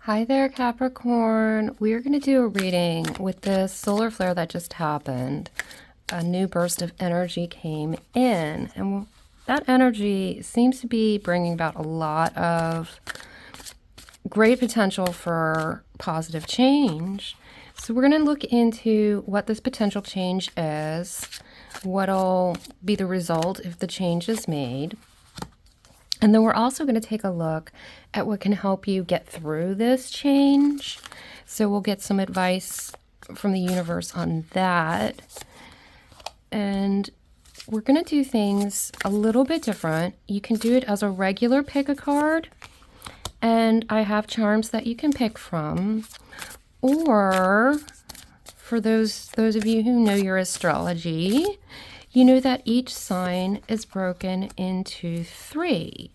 Hi there, Capricorn. We're going to do a reading with this solar flare that just happened. A new burst of energy came in, and that energy seems to be bringing about a lot of great potential for positive change. So we're going to look into what this potential change is, what'll be the result if the change is made. And then we're also going to take a look at what can help you get through this change. So we'll get some advice from the universe on that. And we're going to do things a little bit different. You can do it as a regular pick a card. And I have charms that you can pick from. Or for those of you who know your astrology, you know that each sign is broken into 3.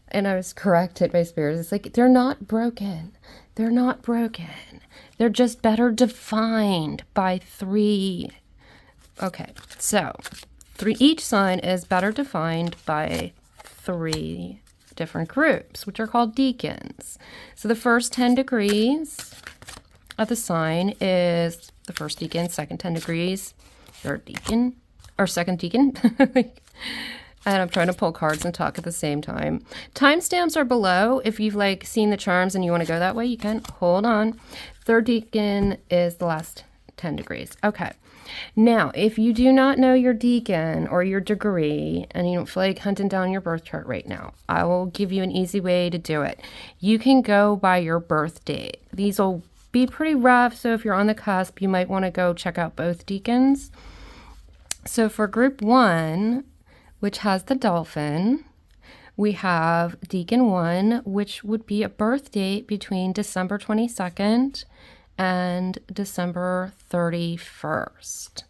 And I was corrected by spirits. It's like, they're not broken. They're not broken. They're just better defined by 3. Okay, so each sign is better defined by 3 different groups, which are called deacons. So the first 10 degrees of the sign is the first deacon, second 10 degrees, third deacon, or second deacon. And I'm trying to pull cards and talk at the same time. Timestamps are below. If you've seen the charms and you want to go that way, you can. Hold on. Third deacon is the last 10 degrees. Okay. Now, if you do not know your deacon or your degree and you don't feel like hunting down your birth chart right now, I will give you an easy way to do it. You can go by your birth date. These will be pretty rough, so if you're on the cusp, you might want to go check out both deacons. So for group 1, which has the dolphin, we have Deacon 1, which would be a birth date between December 22nd and December 31st.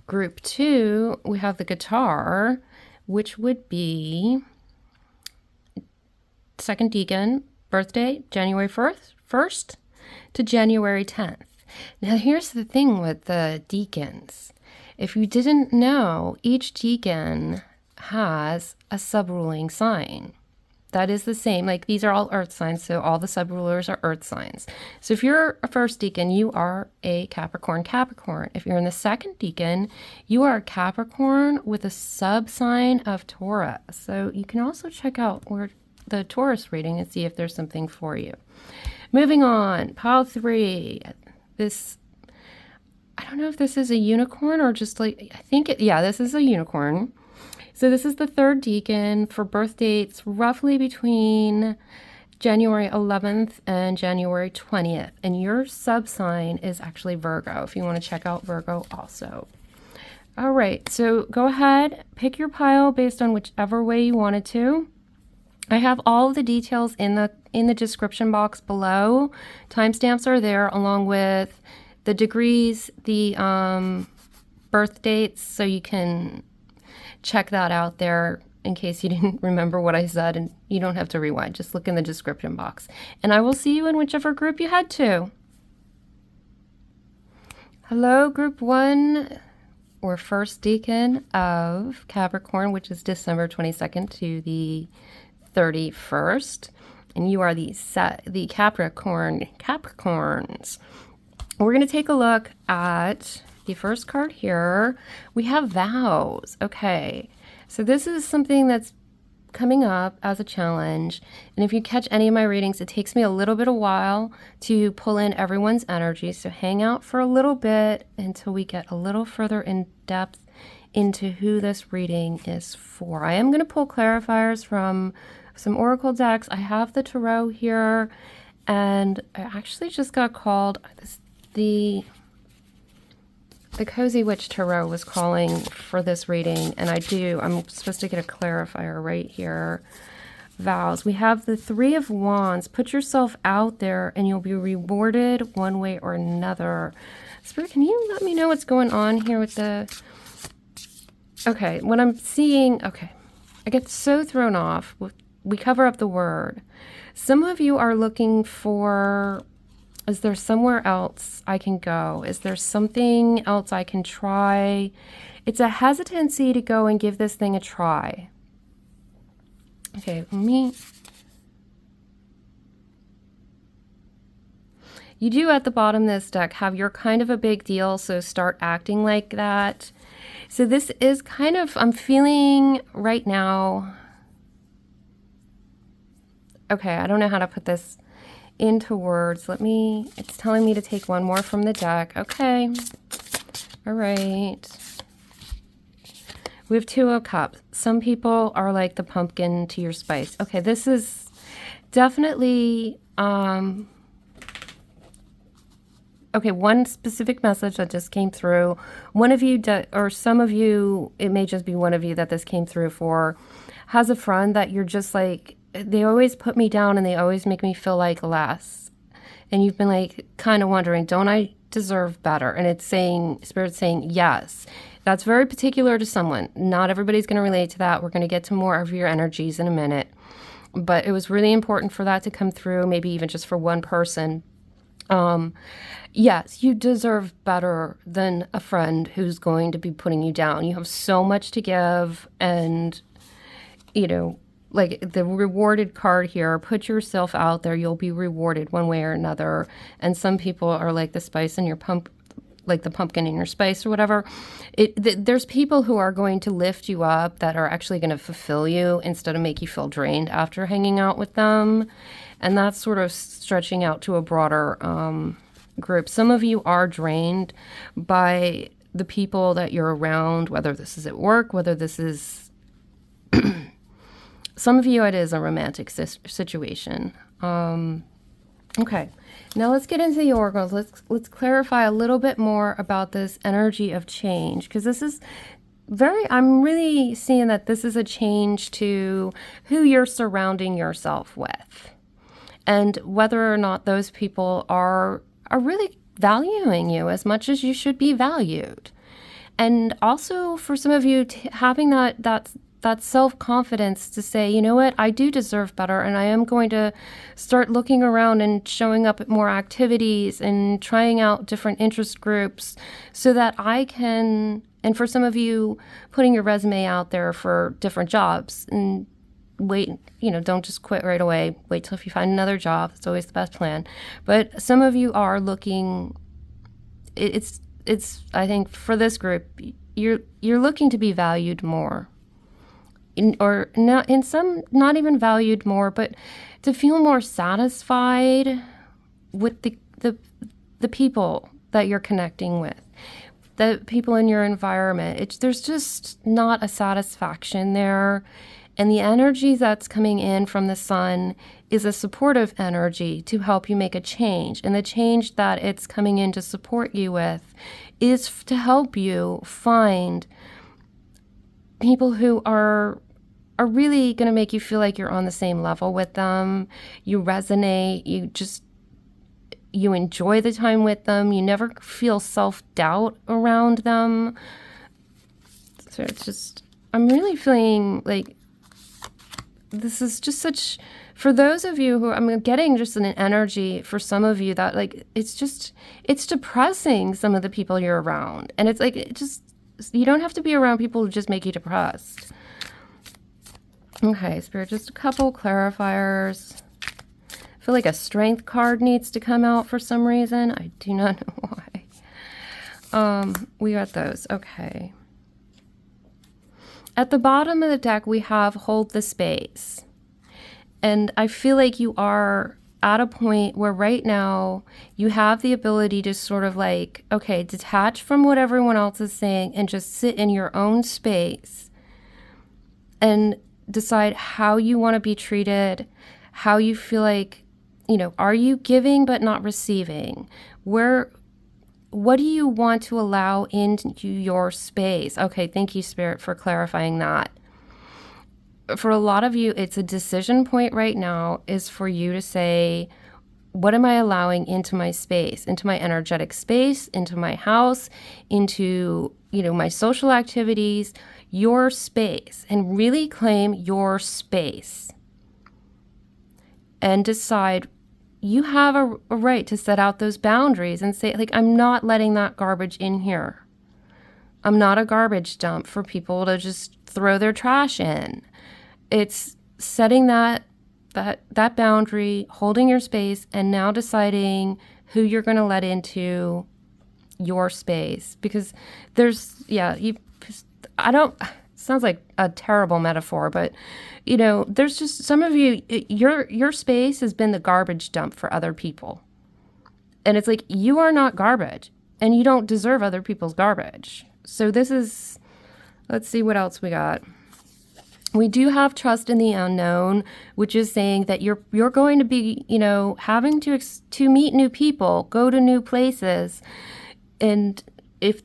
Group 2, we have the guitar, which would be second deacon, birthday, January 1st to January 10th. Now here's the thing with the deacons. If you didn't know, each deacon has a subruling sign. That is the same. These are all earth signs, so all the subrulers are earth signs. So if you're a first deacon, you are a Capricorn. If you're in the second deacon, you are a Capricorn with a sub-sign of Taurus. So you can also check out the Taurus reading and see if there's something for you. Moving on, pile 3. I don't know if this is a unicorn or just this is a unicorn. So this is the third deacon for birth dates roughly between January 11th and January 20th. And your sub-sign is actually Virgo, if you want to check out Virgo also. All right, so go ahead, pick your pile based on whichever way you wanted to. I have all of the details in the description box below. Timestamps are there along with the degrees, the birth dates, so you can check that out there in case you didn't remember what I said, and you don't have to rewind. Just look in the description box. And I will see you in whichever group you head to. Hello, group 1, or first deacon of Capricorn, which is December 22nd to the 31st. And you are the Capricorns. We're going to take a look at the first card here. We have vows. Okay, so this is something that's coming up as a challenge. And if you catch any of my readings, it takes me a little bit of while to pull in everyone's energy. So hang out for a little bit until we get a little further in depth into who this reading is for. I am going to pull clarifiers from some oracle decks. I have the THRU here, and I actually just got called the Cozy Witch THRU was calling for this reading, and I'm supposed to get a clarifier right here. Vows. We have the 3 of Wands. Put yourself out there and you'll be rewarded one way or another. Spirit, can you let me know what's going on here with the... Okay, what I'm seeing... Okay, I get so thrown off. We cover up the word. Some of you are looking for... Is there somewhere else I can go? Is there something else I can try? It's a hesitancy to go and give this thing a try. Okay, let me You do at the bottom of this deck have you're kind of a big deal, so start acting like that. So this is kind of, I'm feeling right now, okay, I don't know how to put this into words. It's telling me to take one more from the deck. Okay. All right. We have Two of Cups. Some people are like the pumpkin to your spice. Okay, this is definitely, okay, one specific message that just came through. One of you, or some of you, it may just be one of you that this came through for, has a friend that you're just like, they always put me down and they always make me feel like less. And you've been like kind of wondering, don't I deserve better? And it's saying, Spirit's saying yes. That's very particular to someone. Not everybody's going to relate to that. We're going to get to more of your energies in a minute. But it was really important for that to come through, maybe even just for one person. Yes, you deserve better than a friend who's going to be putting you down. You have so much to give, and, you know, like the rewarded card here, put yourself out there, you'll be rewarded one way or another. And some people are like the spice in your like the pumpkin in your spice or whatever. There's people who are going to lift you up, that are actually going to fulfill you instead of make you feel drained after hanging out with them. And that's sort of stretching out to a broader group. Some of you are drained by the people that you're around, whether this is at work, whether this is... Some of you, it is a romantic situation. Okay, now let's get into the oracles. Let's clarify a little bit more about this energy of change, because this is I'm really seeing that this is a change to who you're surrounding yourself with, and whether or not those people are really valuing you as much as you should be valued. And also for some of you, having that self-confidence to say, you know what, I do deserve better, and I am going to start looking around and showing up at more activities and trying out different interest groups so that I can, and for some of you, putting your resume out there for different jobs, and wait, you know, don't just quit right away. Wait till if you find another job. It's always the best plan. But some of you are looking, it's I think for this group, you're looking to be valued more. Or not, in some, not even valued more, but to feel more satisfied with the people that you're connecting with, the people in your environment. There's just not a satisfaction there. And the energy that's coming in from the sun is a supportive energy to help you make a change. And the change that it's coming in to support you with is to help you find people who are really going to make you feel like you're on the same level with them. You resonate, you enjoy the time with them. You never feel self-doubt around them. So it's just, I'm really feeling like this is just such, for those of you who, I'm getting just an energy for some of you that like, it's depressing, some of the people you're around. And it's like, you don't have to be around people who just make you depressed. Okay, Spirit, just a couple clarifiers. I feel like a strength card needs to come out for some reason. I do not know why. We got those. Okay. At the bottom of the deck, we have hold the space. And I feel like you are at a point where right now you have the ability to sort of like, okay, detach from what everyone else is saying and just sit in your own space and decide how you want to be treated, how you feel like, you know, are you giving but not receiving? What do you want to allow into your space? Okay, thank you, Spirit, for clarifying that. For a lot of you, it's a decision point right now is for you to say, what am I allowing into my space, into my energetic space, into my house, into, you know, my social activities, your space, and really claim your space and decide you have a right to set out those boundaries and say, like, I'm not letting that garbage in here. I'm not a garbage dump for people to just throw their trash in. It's setting that that boundary, holding your space, and now deciding who you're going to let into your space. Because there's, sounds like a terrible metaphor, but there's just some of you, your space has been the garbage dump for other people. And it's like, you are not garbage and you don't deserve other people's garbage. So let's see what else we got. We do have trust in the unknown, which is saying that you're going to be, having to meet new people, go to new places. And if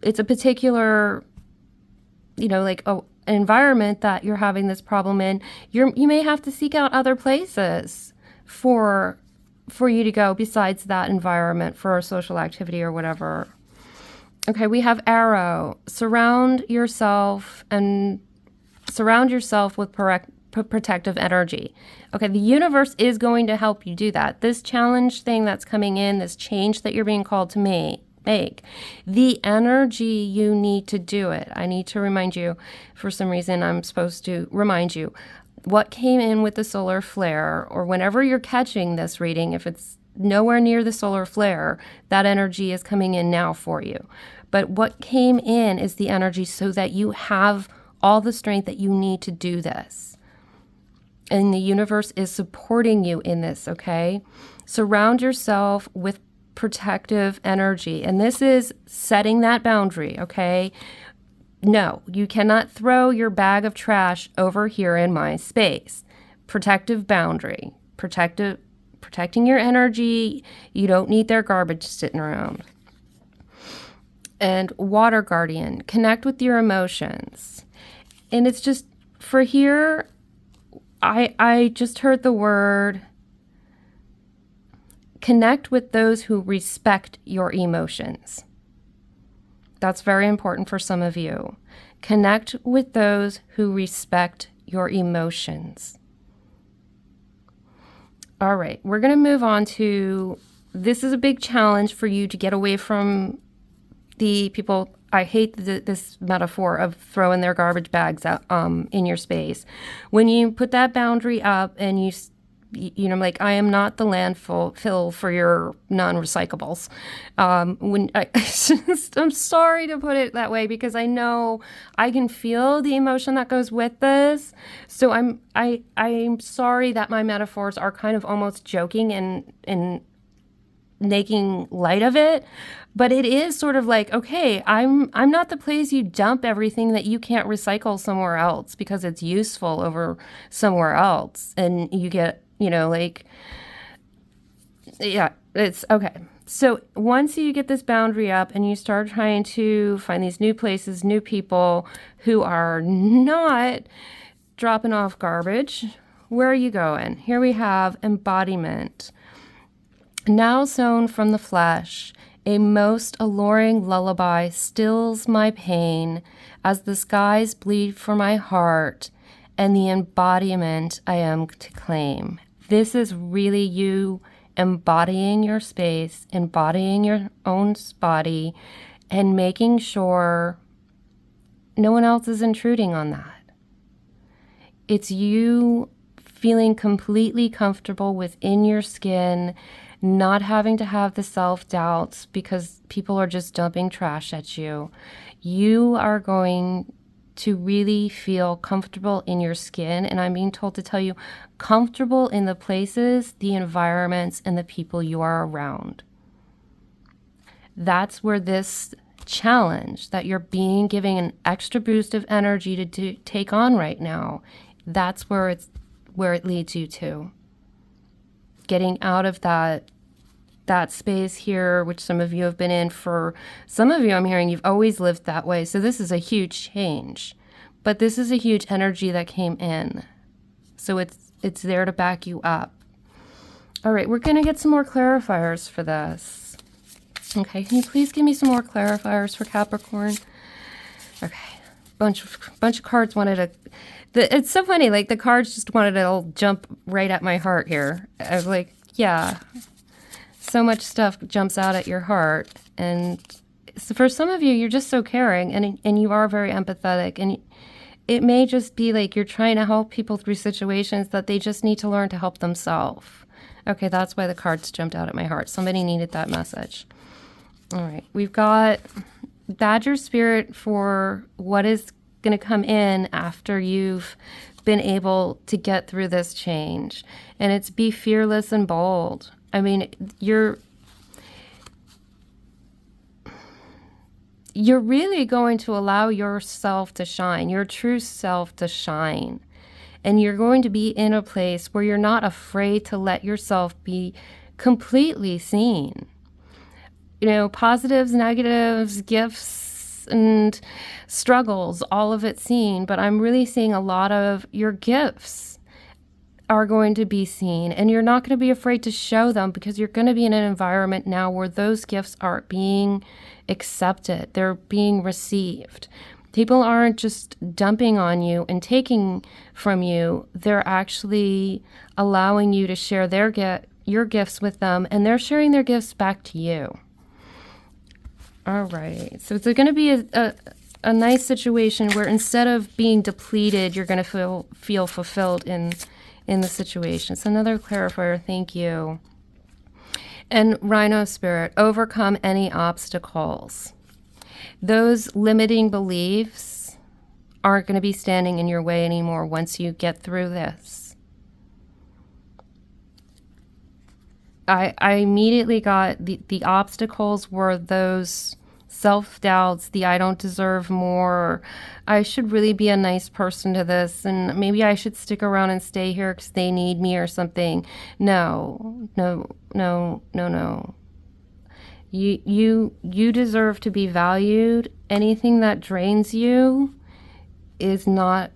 it's a particular, an environment that you're having this problem in, you may have to seek out other places for you to go besides that environment for a social activity or whatever. Okay, we have arrow. Surround yourself with protective energy. Okay, the universe is going to help you do that. This challenge thing that's coming in, this change that you're being called to make, the energy you need to do it. I need to remind you, for some reason I'm supposed to remind you, what came in with the solar flare, or whenever you're catching this reading, if it's nowhere near the solar flare, that energy is coming in now for you. But what came in is the energy so that you have all the strength that you need to do this. And the universe is supporting you in this, okay? Surround yourself with protective energy. And this is setting that boundary, okay? No, you cannot throw your bag of trash over here in my space. Protective boundary. Protecting your energy. You don't need their garbage sitting around. And water guardian. Connect with your emotions. And it's just, for here, I just heard the word connect with those who respect your emotions. That's very important for some of you. Connect with those who respect your emotions. All right, we're going to move on to, this is a big challenge for you to get away from the people. I hate this metaphor of throwing their garbage bags out in your space. When you put that boundary up and like, I am not the landfill for your non-recyclables. I'm sorry to put it that way, because I know I can feel the emotion that goes with this. So I'm sorry that my metaphors are kind of almost joking and making light of it, but it is sort of like, okay, I'm not the place you dump everything that you can't recycle somewhere else because it's useful over somewhere else, and you get, it's okay. So once you get this boundary up and you start trying to find these new places, new people who are not dropping off garbage, where are you going? Here we have embodiment. Now sown from the flesh, a most alluring lullaby stills my pain as the skies bleed for my heart and the embodiment I am to claim. This is really you embodying your space, embodying your own body, and making sure no one else is intruding on that. It's you feeling completely comfortable within your skin, not having to have the self-doubts because people are just dumping trash at you. You are going to really feel comfortable in your skin, and I'm being told to tell you, comfortable in the places, the environments, and the people you are around. That's where this challenge that you're giving an extra boost of energy to take on right now, that's where it leads you to. Getting out of that space here, which some of you have been in for, some of you I'm hearing you've always lived that way. So this is a huge change, but this is a huge energy that came in. So it's there to back you up. All right, we're going to get some more clarifiers for this. Okay, can you please give me some more clarifiers for Capricorn? Okay, bunch of cards wanted to. It's so funny, like the cards just wanted to jump right at my heart here. I was like, yeah, so much stuff jumps out at your heart. And so for some of you, you're just so caring, and you are very empathetic, it may just be like you're trying to help people through situations that they just need to learn to help themselves. Okay, that's why the cards jumped out at my heart. Somebody needed that message. All right, we've got Badger Spirit for what is going to come in after you've been able to get through this change. And it's be fearless and bold. I mean, you're really going to allow yourself to shine, your true self to shine. And you're going to be in a place where you're not afraid to let yourself be completely seen. You know, positives, negatives, gifts, and struggles, all of it seen. But I'm really seeing a lot of your gifts are going to be seen. And you're not going to be afraid to show them, because you're going to be in an environment now where those gifts are being accepted. They're being received. People aren't just dumping on you and taking from you. They're actually allowing you to share your gifts with them, and they're sharing their gifts back to you. All right. So it's going to be a nice situation where instead of being depleted, you're going to feel fulfilled in the situation. It's another clarifier. Thank you. And Rhino Spirit, overcome any obstacles. Those limiting beliefs aren't going to be standing in your way anymore once you get through this. I immediately got the obstacles were those self-doubts, the I don't deserve more, I should really be a nice person to this, and maybe I should stick around and stay here because they need me or something. No. You deserve to be valued. Anything that drains you is not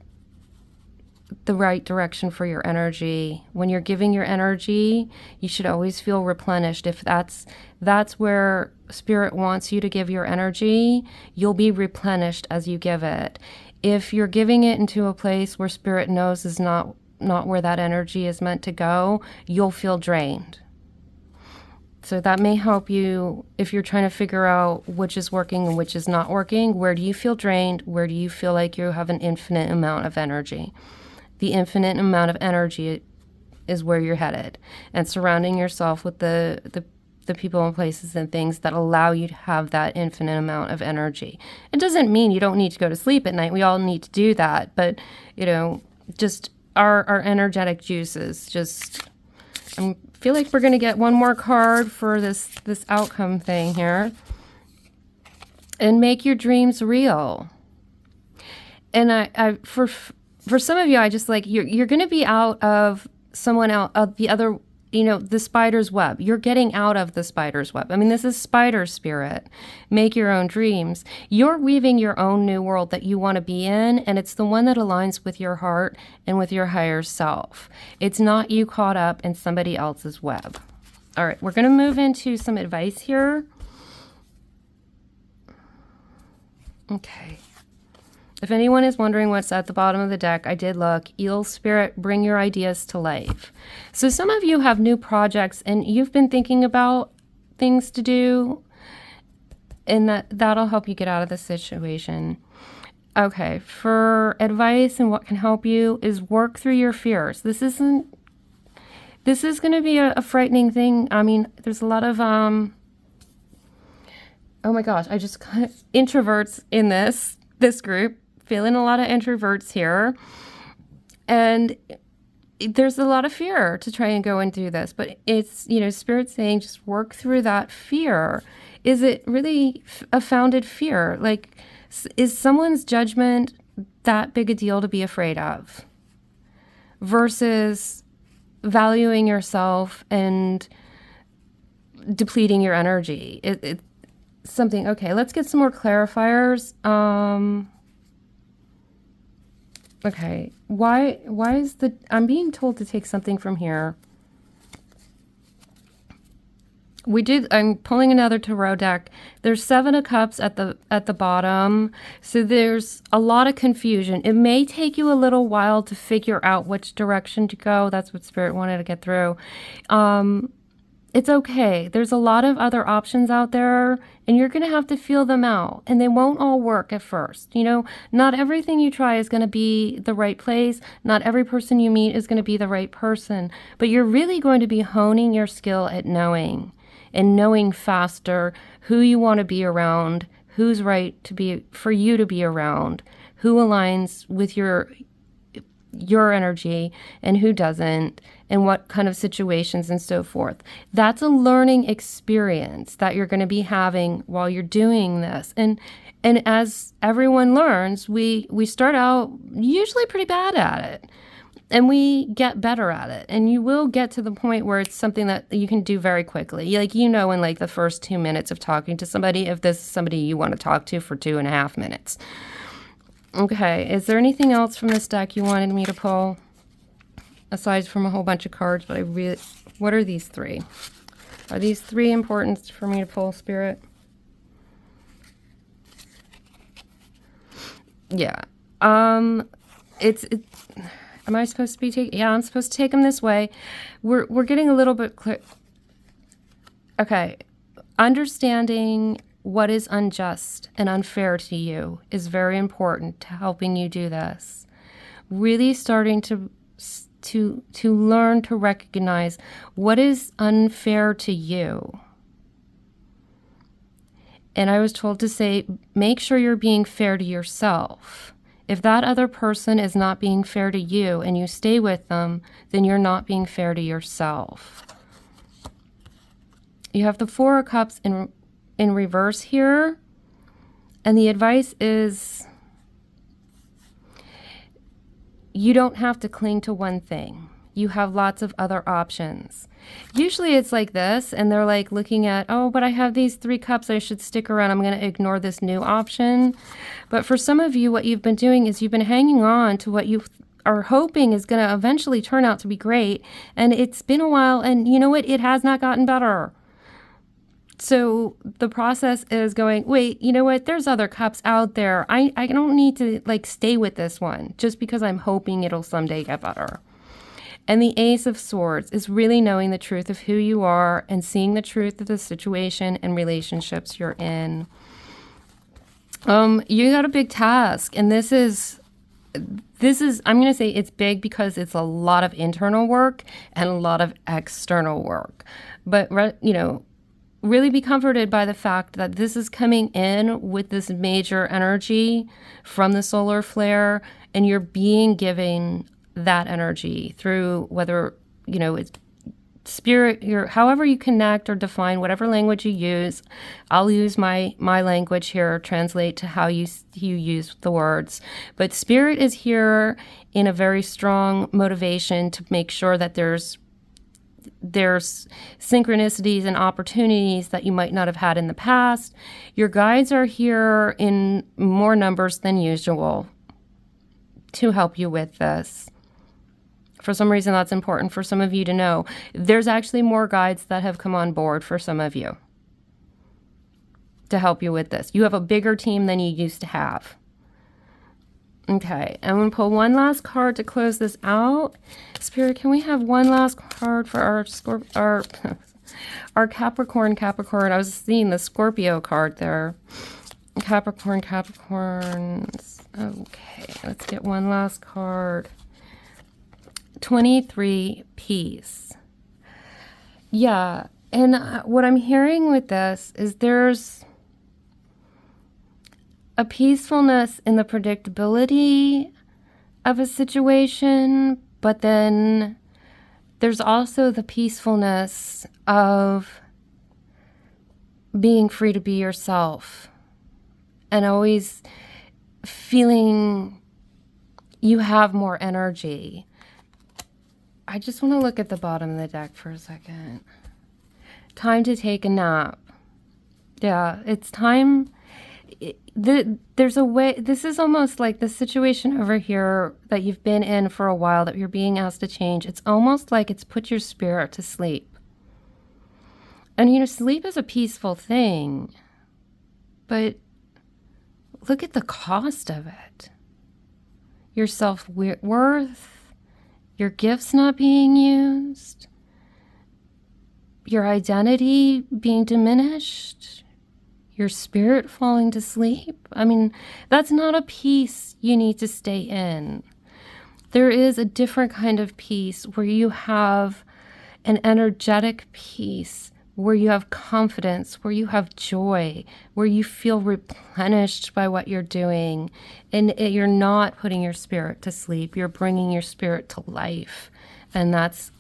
the right direction for your energy. When you're giving your energy, you should always feel replenished. If that's where Spirit wants you to give your energy, you'll be replenished as you give it. If you're giving it into a place where Spirit knows is not where that energy is meant to go, you'll feel drained. So that may help you if you're trying to figure out which is working and which is not working. Where do you feel drained? Where do you feel like you have an infinite amount of energy? The infinite amount of energy is where you're headed, and surrounding yourself with the people and places and things that allow you to have that infinite amount of energy. It doesn't mean you don't need to go to sleep at night. We all need to do that, but just our energetic juices. Just I feel like we're going to get one more card for this outcome thing here, and make your dreams real. And I for some of you, I just like, you're going to be out of someone else, of the other, the spider's web. You're getting out of the spider's web. I mean, this is spider spirit. Make your own dreams. You're weaving your own new world that you want to be in, and it's the one that aligns with your heart and with your higher self. It's not you caught up in somebody else's web. All right, we're going to move into some advice here. Okay. If anyone is wondering what's at the bottom of the deck, I did look. Eel Spirit, bring your ideas to life. So some of you have new projects and you've been thinking about things to do, and that'll help you get out of the situation. Okay, for advice and what can help you is work through your fears. This is going to be a frightening thing. I mean, there's a lot of, oh my gosh, I just got introverts in this group. Feeling a lot of introverts here, and there's a lot of fear to try and go and do this, but it's, Spirit saying just work through that fear. Is it really a founded fear? Like, is someone's judgment that big a deal to be afraid of, versus valuing yourself and depleting your energy? It's something. Okay, let's get some more clarifiers. Okay, why is I'm being told to take something from here. I'm pulling another tarot deck. There's 7 of Cups at the bottom. So there's a lot of confusion. It may take you a little while to figure out which direction to go. That's what Spirit wanted to get through. It's okay. There's a lot of other options out there, and you're going to have to feel them out, and they won't all work at first. You know, not everything you try is going to be the right place. Not every person you meet is going to be the right person, but you're really going to be honing your skill at knowing and knowing faster who you want to be around, who's right to be for you to be around, who aligns with your energy and who doesn't, and what kind of situations and so forth. That's a learning experience that you're going to be having while you're doing this. And as everyone learns, we start out usually pretty bad at it. And we get better at it. And you will get to the point where it's something that you can do very quickly. Like, you know, in like the first 2 minutes of talking to somebody, if this is somebody you want to talk to for 2.5 minutes. Okay, is there anything else from this deck you wanted me to pull? Aside from a whole bunch of cards, but what are these three? Are these three important for me to pull, Spirit? Yeah. Am I supposed to be taking? Yeah, I'm supposed to take them this way. We're getting a little bit clear. Okay, understanding what is unjust and unfair to you is very important to helping you do this. Really starting to learn to recognize what is unfair to you. And I was told to say, make sure you're being fair to yourself. If that other person is not being fair to you and you stay with them, then you're not being fair to yourself. You have the Four of Cups in reverse here. And the advice is, you don't have to cling to one thing. You have lots of other options. Usually it's like this, and they're like looking at, oh, but I have these 3 cups, I should stick around. I'm going to ignore this new option. But for some of you, what you've been doing is you've been hanging on to what you are hoping is going to eventually turn out to be great. And it's been a while, and you know what? It has not gotten better. So the process is going, wait, you know what? There's other cups out there. I don't need to like stay with this one just because I'm hoping it'll someday get better. And the Ace of Swords is really knowing the truth of who you are and seeing the truth of the situation and relationships you're in. You got a big task, and this is, I'm going to say it's big because it's a lot of internal work and a lot of external work. But, you know, really be comforted by the fact that this is coming in with this major energy from the solar flare, and you're being given that energy through whether, you know, it's spirit, however you connect or define whatever language you use. I'll use my language here, translate to how you use the words. But spirit is here in a very strong motivation to make sure that there's synchronicities and opportunities that you might not have had in the past. Your guides are here in more numbers than usual to help you with this. For some reason, that's important for some of you to know. There's actually more guides that have come on board for some of you to help you with this. You have a bigger team than you used to have. Okay, I'm going to pull one last card to close this out. Spirit, can we have one last card for our Capricorn? I was seeing the Scorpio card there. Capricorns. Okay, let's get one last card. 23 Peace. Yeah, and what I'm hearing with this is there's a peacefulness in the predictability of a situation, but then there's also the peacefulness of being free to be yourself and always feeling you have more energy. I just want to look at the bottom of the deck for a second. Time to take a nap. Yeah, it's time. There's a way. This is almost like the situation over here that you've been in for a while that you're being asked to change. It's almost like it's put your spirit to sleep. And, you know, sleep is a peaceful thing. But look at the cost of it. Your self-worth. Your gifts not being used, your identity being diminished, your spirit falling to sleep. I mean, that's not a peace you need to stay in. There is a different kind of peace where you have an energetic peace, where you have confidence, where you have joy, where you feel replenished by what you're doing. And you're not putting your spirit to sleep. You're bringing your spirit to life. And that's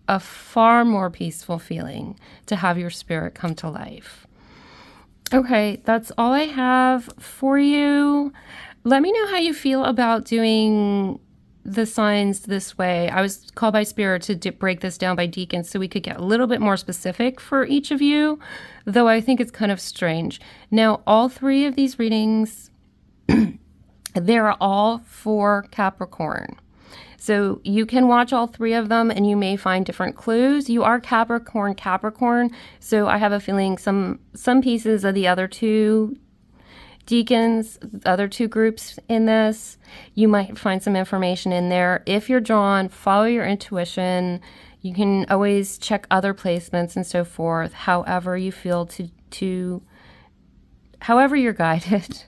a far more peaceful feeling, to have your spirit come to life. Okay, that's all I have for you. Let me know how you feel about doing the signs this way. I was called by Spirit to break this down by deacons so we could get a little bit more specific for each of you, though I think it's kind of strange. Now, all 3 of these readings, they're all for Capricorn. So you can watch all 3 of them and you may find different clues. You are Capricorn, so I have a feeling some pieces of the other 2 deacons, the other 2 groups in this, you might find some information in there. If you're drawn, follow your intuition. You can always check other placements and so forth, however you feel however you're guided.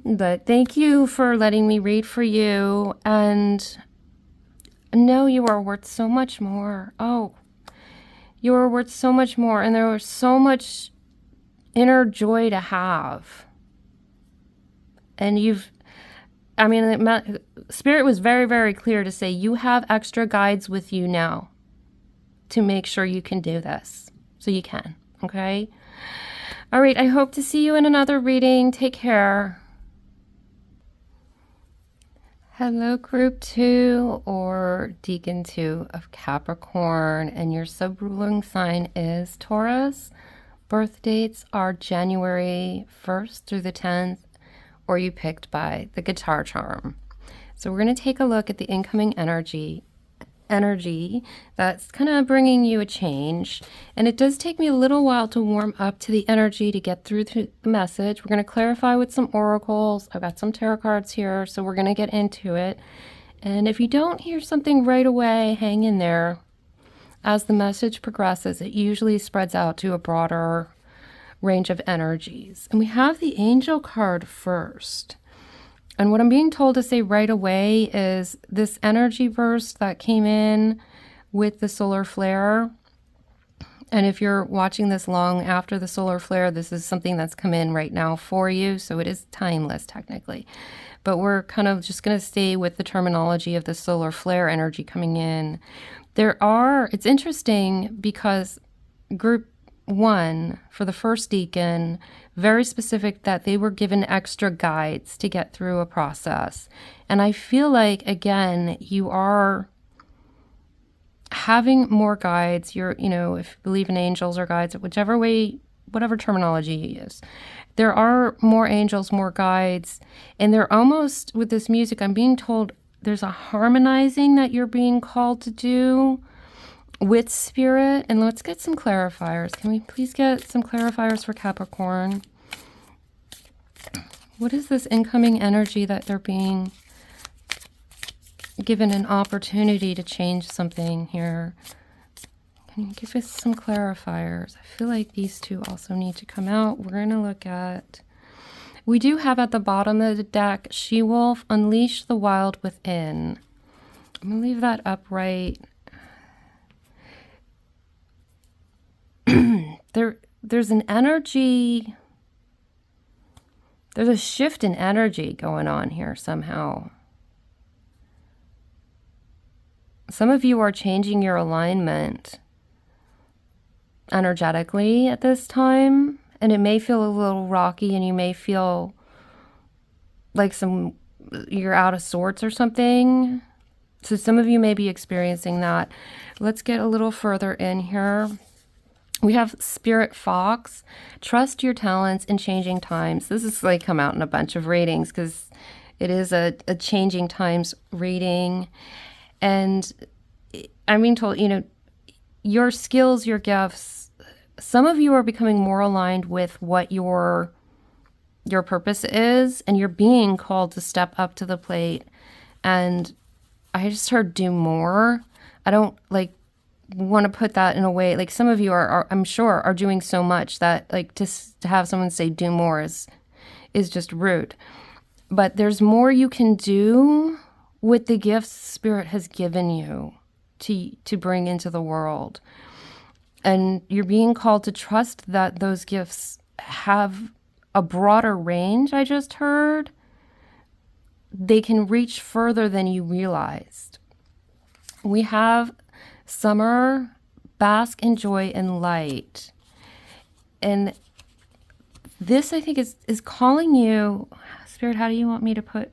But thank you for letting me read for you, and know you are worth so much more. Oh, you are worth so much more, and there was so much inner joy to have. And Spirit was very, very clear to say you have extra guides with you now to make sure you can do this. So you can, okay? All right, I hope to see you in another reading. Take care. Hello, Group 2 or Deacon 2 of Capricorn, and your sub-ruling sign is Taurus. Birth dates are January 1st through the 10th. Or you picked by the guitar charm. So we're going to take a look at the incoming energy that's kind of bringing you a change. And it does take me a little while to warm up to the energy to get through the message. We're going to clarify with some oracles. I've got some tarot cards here, so we're going to get into it. And if you don't hear something right away, hang in there. As the message progresses, it usually spreads out to a broader range of energies. And we have the angel card first. And what I'm being told to say right away is this energy burst that came in with the solar flare. And if you're watching this long after the solar flare, this is something that's come in right now for you. So it is timeless technically. But we're kind of just going to stay with the terminology of the solar flare energy coming in. It's interesting because group 1 for the first deacon, very specific that they were given extra guides to get through a process. And I feel like, again, you are having more guides. If you believe in angels or guides, whichever way, whatever terminology you use, there are more angels, more guides. And they're almost, with this music, I'm being told there's a harmonizing that you're being called to do with Spirit. And let's get some clarifiers. Can we please get some clarifiers for Capricorn? What is this incoming energy that they're being given an opportunity to change something here? Can you give us some clarifiers? I feel like these 2 also need to come out. We're going to look at, we do have at the bottom of the deck, She-Wolf, Unleash the Wild Within. I'm going to leave that upright. There's an energy, there's a shift in energy going on here somehow. Some of you are changing your alignment energetically at this time, and it may feel a little rocky, and you may feel like you're out of sorts or something. So some of you may be experiencing that. Let's get a little further in here. We have Spirit Fox, trust your talents in changing times. This is like come out in a bunch of readings because it is a changing times reading. And I'm being told, your skills, your gifts, some of you are becoming more aligned with what your purpose is, and you're being called to step up to the plate. And I just heard do more. I don't want to put that in a way, like some of you are I'm sure, are doing so much that like to have someone say do more is just rude. But there's more you can do with the gifts Spirit has given you to bring into the world. And you're being called to trust that those gifts have a broader range, I just heard. They can reach further than you realized. We have summer, bask in joy and light. And this, I think, is calling you, Spirit, how do you want me to put?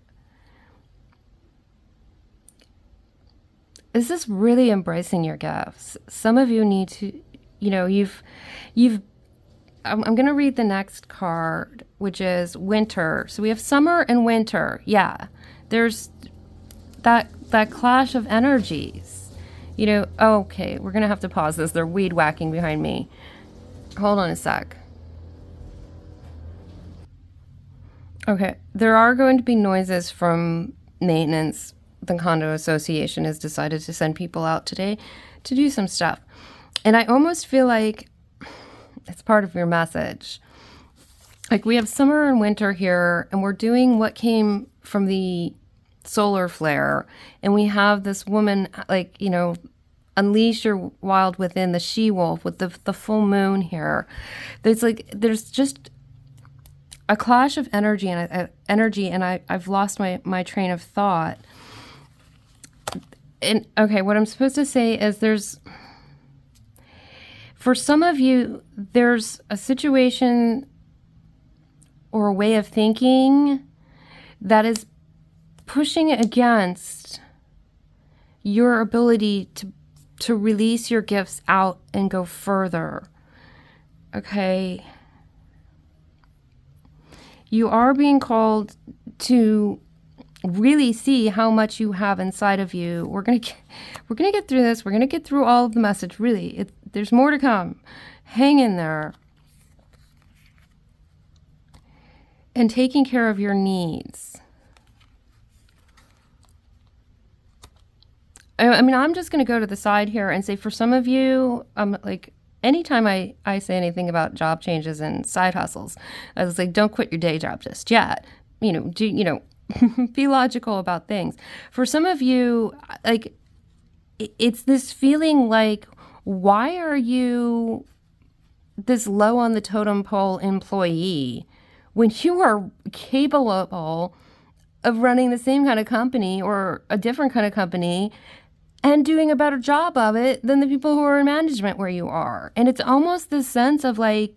Is this really embracing your gifts? Some of you need to, I'm going to read the next card, which is winter. So we have summer and winter. Yeah, there's that clash of energies. Okay, we're going to have to pause this. They're weed whacking behind me. Hold on a sec. Okay, there are going to be noises from maintenance. The condo association has decided to send people out today to do some stuff. And I almost feel like it's part of your message. Like we have summer and winter here, and we're doing what came from the solar flare. And we have this woman, unleash your wild within, the she-wolf with the full moon here. There's just a clash of energy, and I've lost my train of thought. And okay, what I'm supposed to say is for some of you, there's a situation or a way of thinking that is pushing against your ability to release your gifts out and go further. Okay? You are being called to really see how much you have inside of you. We're gonna get through this. We're gonna get through all of the message. Really, there's more to come. Hang in there. And taking care of your needs. I mean, I'm just gonna go to the side here and say, for some of you, anytime I say anything about job changes and side hustles, I was like, don't quit your day job just yet. Be logical about things. For some of you, it's this feeling like, why are you this low on the totem pole employee when you are capable of running the same kind of company or a different kind of company and doing a better job of it than the people who are in management where you are? And it's almost this sense of you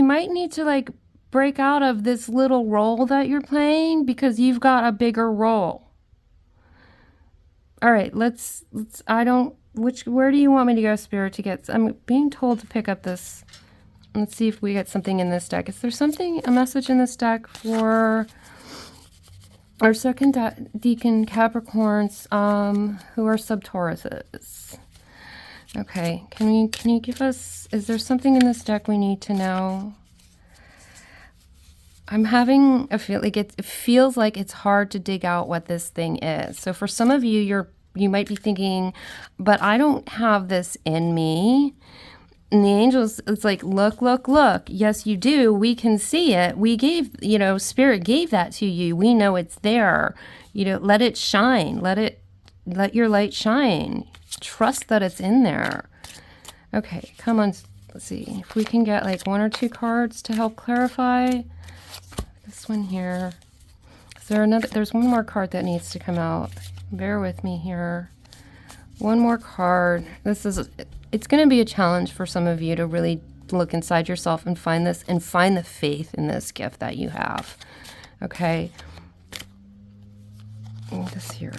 might need to break out of this little role that you're playing because you've got a bigger role. All right, where do you want me to go, Spirit, I'm being told to pick up this. Let's see if we get something in this deck. Is there a message in this deck for our second Deacon Capricorns who are sub-Tauruses? Okay, can you give us, is there something in this deck we need to know? I'm having a feel it feels like it's hard to dig out what this thing is. So for some of you, you might be thinking, but I don't have this in me. And the angels, it's like, look. Yes, you do. We can see it. We gave, Spirit gave that to you. We know it's there. Let it shine. Let your light shine. Trust that it's in there. Okay, come on. Let's see if we can get one or two cards to help clarify. This one here. There's one more card that needs to come out. Bear with me here. One more card. It's going to be a challenge for some of you to really look inside yourself and find this and find the faith in this gift that you have. Okay. This here.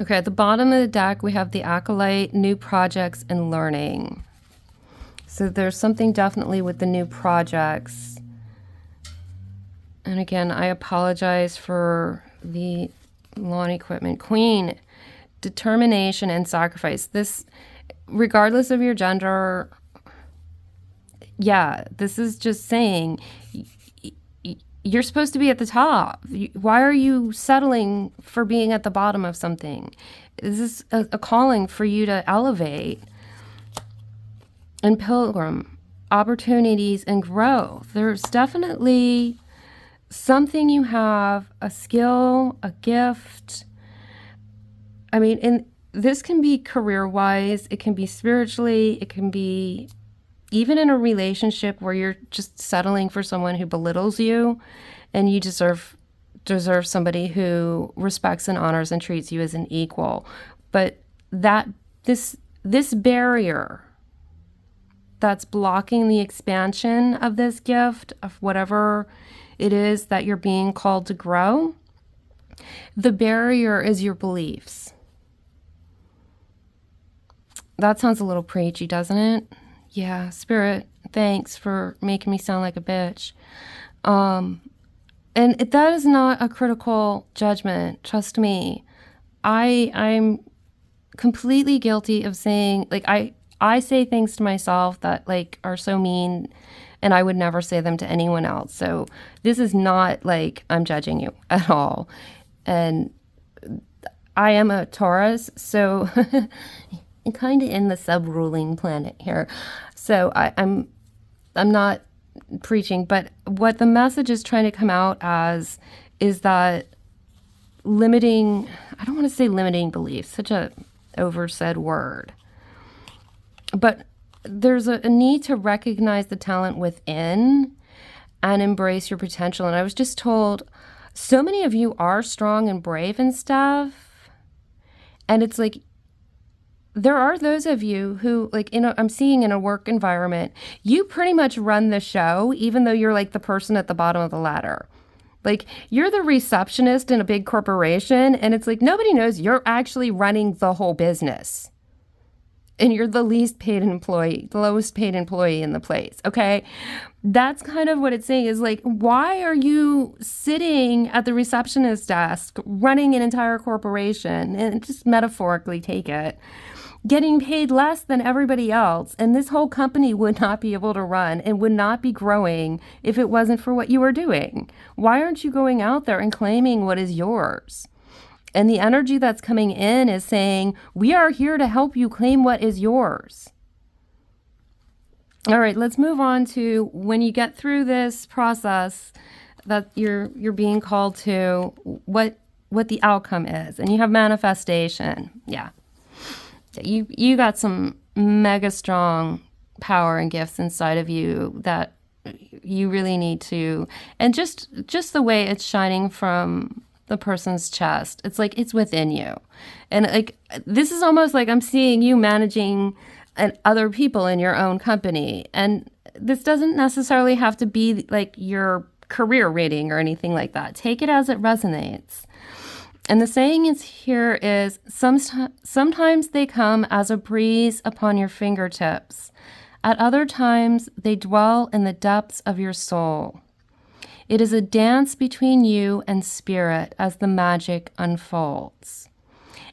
Okay, at the bottom of the deck, we have the Acolyte, new projects, and learning. So there's something definitely with the new projects. And again, I apologize for the lawn equipment. Queen, determination and sacrifice. This, regardless of your gender, yeah, this is just saying you're supposed to be at the top. Why are you settling for being at the bottom of something? This is a calling for you to elevate and pilgrim opportunities and growth. There's definitely something you have, a skill, a gift. I mean, and this can be career-wise, it can be spiritually, it can be even in a relationship where you're just settling for someone who belittles you, and you deserve somebody who respects and honors and treats you as an equal. But this barrier that's blocking the expansion of this gift, of whatever it is that you're being called to grow, the barrier is your beliefs. That sounds a little preachy, doesn't it? Yeah, Spirit, thanks for making me sound like a bitch. That is not a critical judgment. Trust me. I'm completely guilty of saying, like, I say things to myself that, like, are so mean, and I would never say them to anyone else. So this is not like I'm judging you at all. And I am a Taurus, so I'm kind of in the sub-ruling planet here. So I'm not preaching, but what the message is trying to come out as is that I don't want to say limiting beliefs, such a oversaid word, but there's a need to recognize the talent within and embrace your potential. And I was just told, so many of you are strong and brave and stuff. And it's like, there are those of you who, like, I'm seeing in a work environment, you pretty much run the show, even though you're like the person at the bottom of the ladder. Like, you're the receptionist in a big corporation, and it's like nobody knows you're actually running the whole business. And you're the least paid employee, the lowest paid employee in the place, okay? That's kind of what it's saying, is like, why are you sitting at the receptionist desk running an entire corporation, and just metaphorically take it, getting paid less than everybody else, and this whole company would not be able to run and would not be growing if it wasn't for what you are doing? Why aren't you going out there and claiming what is yours? And the energy that's coming in is saying, we are here to help you claim what is yours. All right, let's move on to when you get through this process that you're being called to, what the outcome is. And you have manifestation. Yeah. You got some mega strong power and gifts inside of you that you really need to, and just the way it's shining from the person's chest, it's like it's within you. And like, this is almost like I'm seeing you managing other people in your own company. And this doesn't necessarily have to be like your career rating or anything like that. Take it as it resonates. And the saying is sometimes they come as a breeze upon your fingertips. At other times, they dwell in the depths of your soul. It is a dance between you and spirit as the magic unfolds.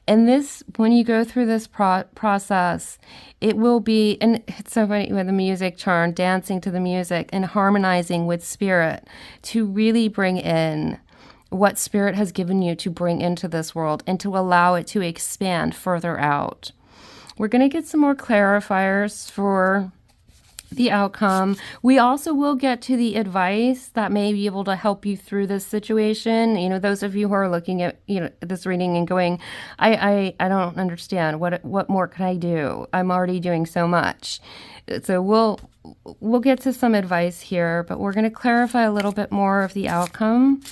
And this, when you go through this process, it will be, and it's so funny with the music charm, dancing to the music and harmonizing with spirit to really bring in what spirit has given you to bring into this world and to allow it to expand further out. We're going to get some more clarifiers for the outcome. We also will get to the advice that may be able to help you through this situation. You know, those of you who are looking at, this reading and going, I don't understand. What more can I do? I'm already doing so much. So we'll get to some advice here, but we're going to clarify a little bit more of the outcome.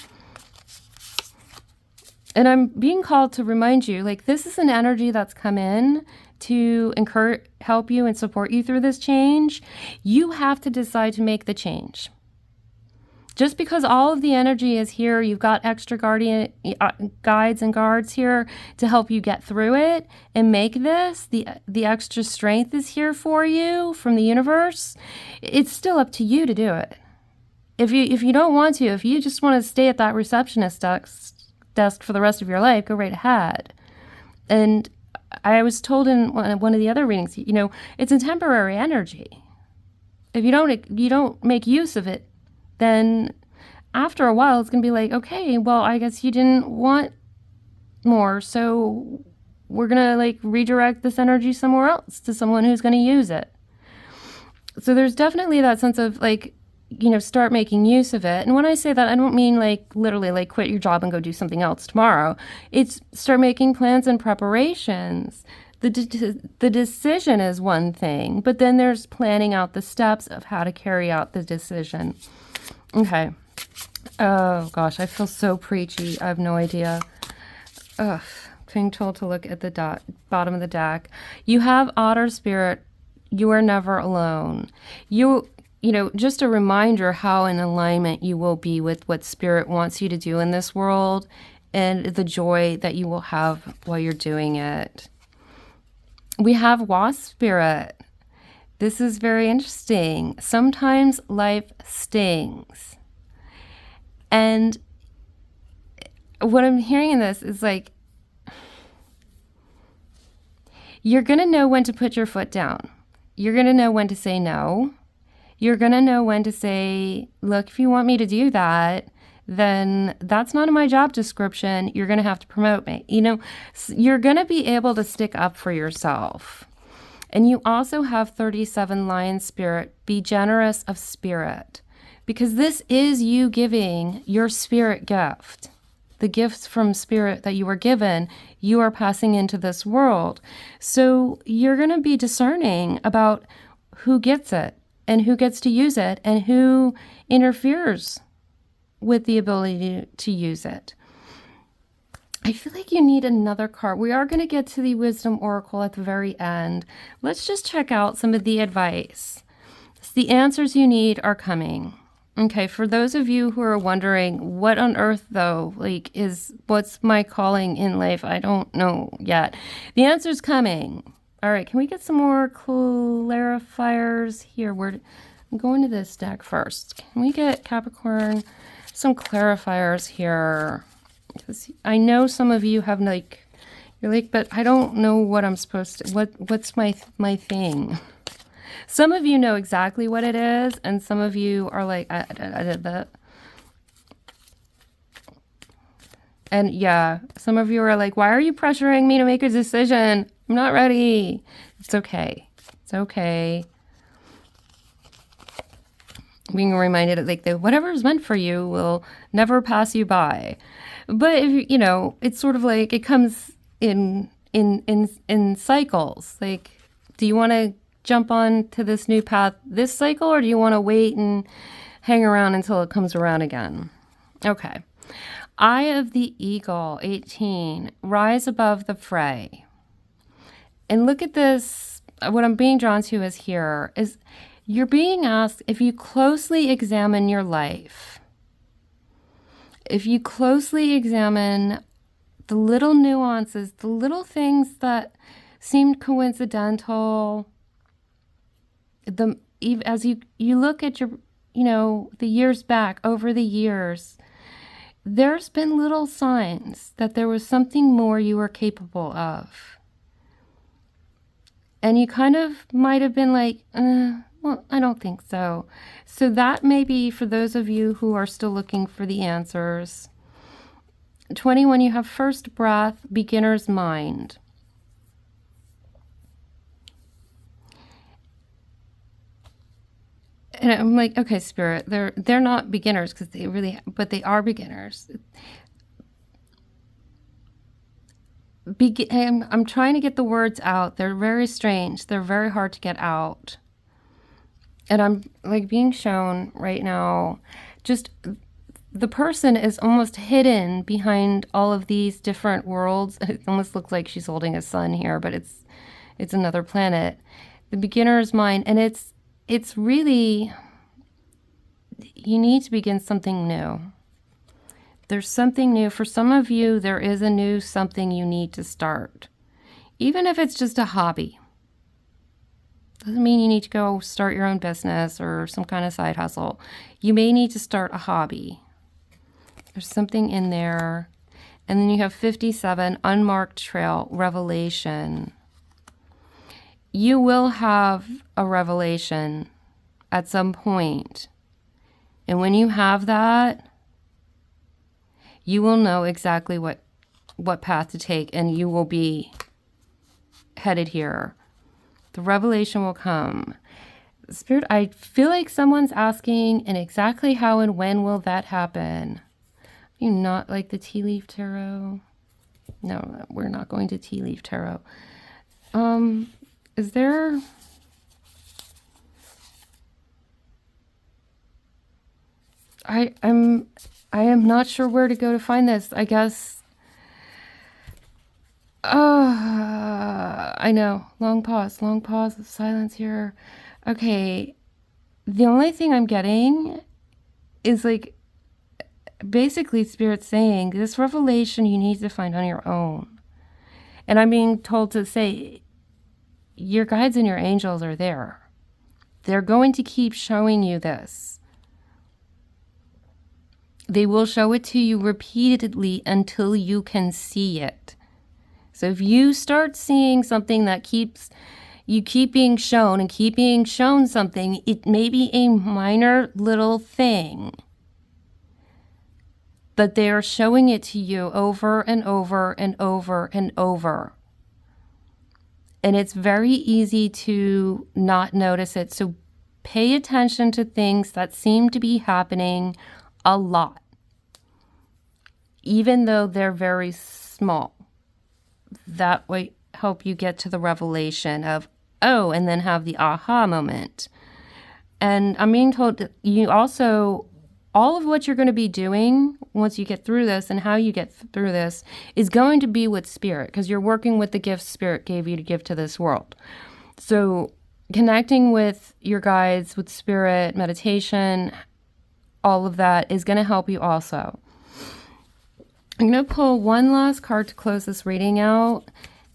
And I'm being called to remind you, like, this is an energy that's come in to help you and support you through this change. You have to decide to make the change. Just because all of the energy is here, you've got extra guides and guards here to help you get through it and make this. The extra strength is here for you from the universe. It's still up to you to do it. If you don't want to, if you just want to stay at that receptionist desk for the rest of your life, go right ahead. And I was told in one of the other readings, it's a temporary energy. If you don't make use of it, then after a while, it's going to be like, okay, well, I guess you didn't want more, so we're going to like redirect this energy somewhere else to someone who's going to use it. So there's definitely that sense of like, you know, start making use of it. And when I say that, I don't mean like literally like quit your job and go do something else tomorrow. It's start making plans and preparations. The decision is one thing, but then there's planning out the steps of how to carry out the decision. Okay. Oh gosh, I feel so preachy. I have no idea. Ugh. Being told to look at the bottom of the deck. You have Otter Spirit. You are never alone. You know, just a reminder how in alignment you will be with what Spirit wants you to do in this world and the joy that you will have while you're doing it. We have Wasp Spirit. This is very interesting. Sometimes life stings. And what I'm hearing in this is like, you're going to know when to put your foot down. You're going to know when to say no. You're going to know when to say, look, if you want me to do that, then that's not in my job description. You're going to have to promote me. You know, you're going to be able to stick up for yourself. And you also have 37 Lion Spirit. Be generous of spirit, because this is you giving your spirit gift. The gifts from Spirit that you were given, you are passing into this world. So you're going to be discerning about who gets it and who gets to use it and who interferes with the ability to use it. I feel like you need another card. We are going to get to the Wisdom Oracle at the very end. Let's just check out some of the advice. The answers you need are coming. Okay, for those of you who are wondering, what on earth, though, like, what's my calling in life? I don't know yet. The answer's coming. All right, can we get some more clarifiers here? I'm going to this deck first. Can we get, Capricorn, some clarifiers here? Because I know some of you have, like, you're like, but I don't know what I'm supposed to, what's my thing? Some of you know exactly what it is, and some of you are like, I did that. And yeah, some of you are like, why are you pressuring me to make a decision? I'm not ready. It's okay. It's okay. Being reminded of like whatever is meant for you will never pass you by. But if you know, it's sort of like it comes in cycles. Like, do you want to jump on to this new path this cycle, or do you want to wait and hang around until it comes around again? Okay. Eye of the Eagle, 18. Rise above the fray. And look at this. What I'm being drawn to is here is you're being asked, if you closely examine your life, if you closely examine the little nuances, the little things that seemed coincidental, as you look at your, the years back, over the years, there's been little signs that there was something more you were capable of. And you kind of might have been like, well, I don't think so. So that may be for those of you who are still looking for the answers. 21, you have first breath, beginner's mind. And I'm like, okay, Spirit, they're not beginners but they are beginners. I'm trying to get the words out. They're very strange. They're very hard to get out. And I'm like being shown right now, just the person is almost hidden behind all of these different worlds. It almost looks like she's holding a sun here, but it's another planet. The beginner's mind, and it's really, you need to begin something new. There's something new. For some of you, there is a new something you need to start. Even if it's just a hobby. Doesn't mean you need to go start your own business or some kind of side hustle. You may need to start a hobby. There's something in there. And then you have 57, unmarked trail, revelation. You will have a revelation at some point. And when you have that, you will know exactly what path to take, and you will be headed here. The revelation will come. Spirit, I feel like someone's asking, and exactly how and when will that happen? You not like the tea leaf tarot? No, we're not going to tea leaf tarot. Is there... I am not sure where to go to find this. I guess... I know. Long pause of silence here. Okay. The only thing I'm getting is like, basically Spirit saying this revelation you need to find on your own. And I'm being told to say, your guides and your angels are there. They're going to keep showing you this. They will show it to you repeatedly until you can see it. So if you start seeing something that you keep being shown and keep being shown something, it may be a minor little thing, but they are showing it to you over and over and over and over. And it's very easy to not notice it. So pay attention to things that seem to be happening a lot, even though they're very small. That will help you get to the revelation of, oh, and then have the aha moment. And I'm being told that you also, all of what you're going to be doing once you get through this and how you get through this is going to be with Spirit, because you're working with the gifts Spirit gave you to give to this world. So connecting with your guides, with Spirit, meditation, all of that is going to help you also. I'm going to pull one last card to close this reading out.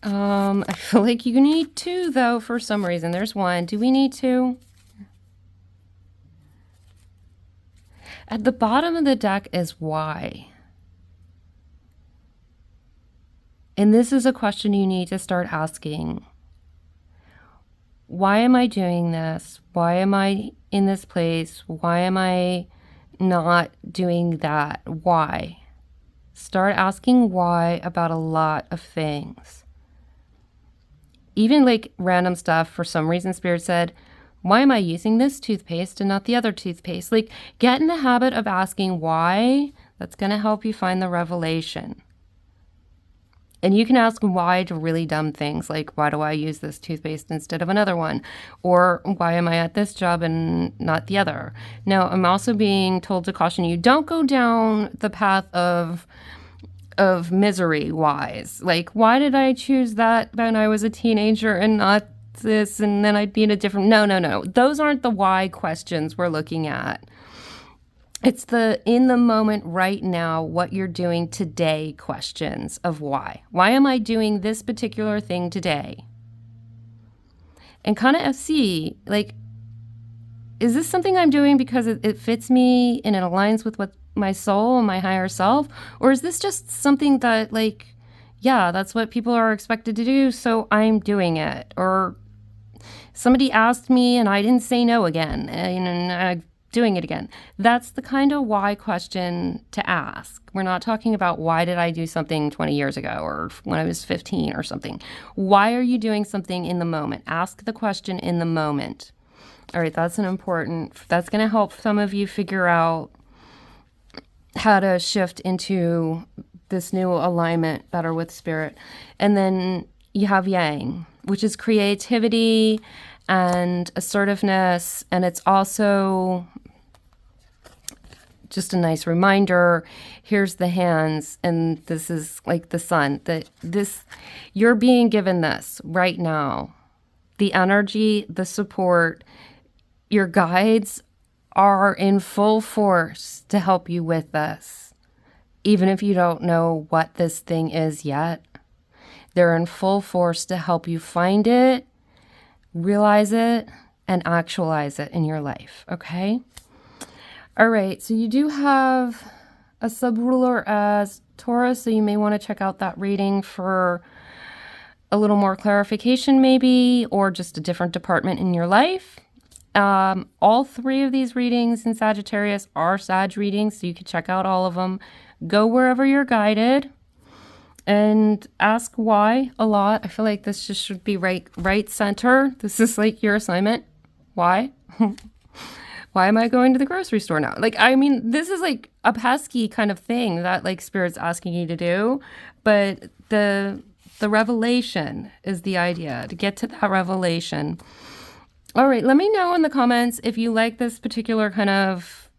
I feel like you need two, though, for some reason. There's one. Do we need two? At the bottom of the deck is why. And this is a question you need to start asking. Why am I doing this? Why am I in this place? Why am I not doing that? Why? Start asking why about a lot of things. Even like random stuff. For some reason, Spirit said, why am I using this toothpaste and not the other toothpaste? Like, get in the habit of asking why. That's going to help you find the revelation. And you can ask why to really dumb things, like, why do I use this toothpaste instead of another one? Or why am I at this job and not the other? Now, I'm also being told to caution you, don't go down the path of misery wise. Like, why did I choose that when I was a teenager and not this, and then I'd be in a different... No. Those aren't the why questions we're looking at. It's the in the moment right now, what you're doing today questions of why. Why am I doing this particular thing today? And kind of see, like, is this something I'm doing because it fits me and it aligns with what my soul and my higher self? Or is this just something that, like, yeah, that's what people are expected to do, so I'm doing it? Or somebody asked me and I didn't say no again, and I'm doing it again. That's the kind of why question to ask. We're not talking about why did I do something 20 years ago or when I was 15 or something. Why are you doing something in the moment? Ask the question in the moment. All right, that's going to help some of you figure out how to shift into this new alignment better with Spirit. And then you have Yang, which is creativity and assertiveness. And it's also just a nice reminder. Here's the hands, and this is like the sun. You're being given this right now. The energy, the support, your guides are in full force to help you with this. Even if you don't know what this thing is yet, they're in full force to help you find it, realize it, and actualize it in your life, okay? All right, so you do have a sub-ruler as Taurus, so you may want to check out that reading for a little more clarification maybe, or just a different department in your life. All three of these readings in Sagittarius are Sag readings, so you can check out all of them. Go wherever you're guided and ask why a lot. I feel like this just should be right center. This is like your assignment. Why? Why am I going to the grocery store now? Like, I mean, this is like a pesky kind of thing that like Spirit's asking you to do. But the revelation is the idea, to get to that revelation. All right, let me know in the comments if you like this particular kind of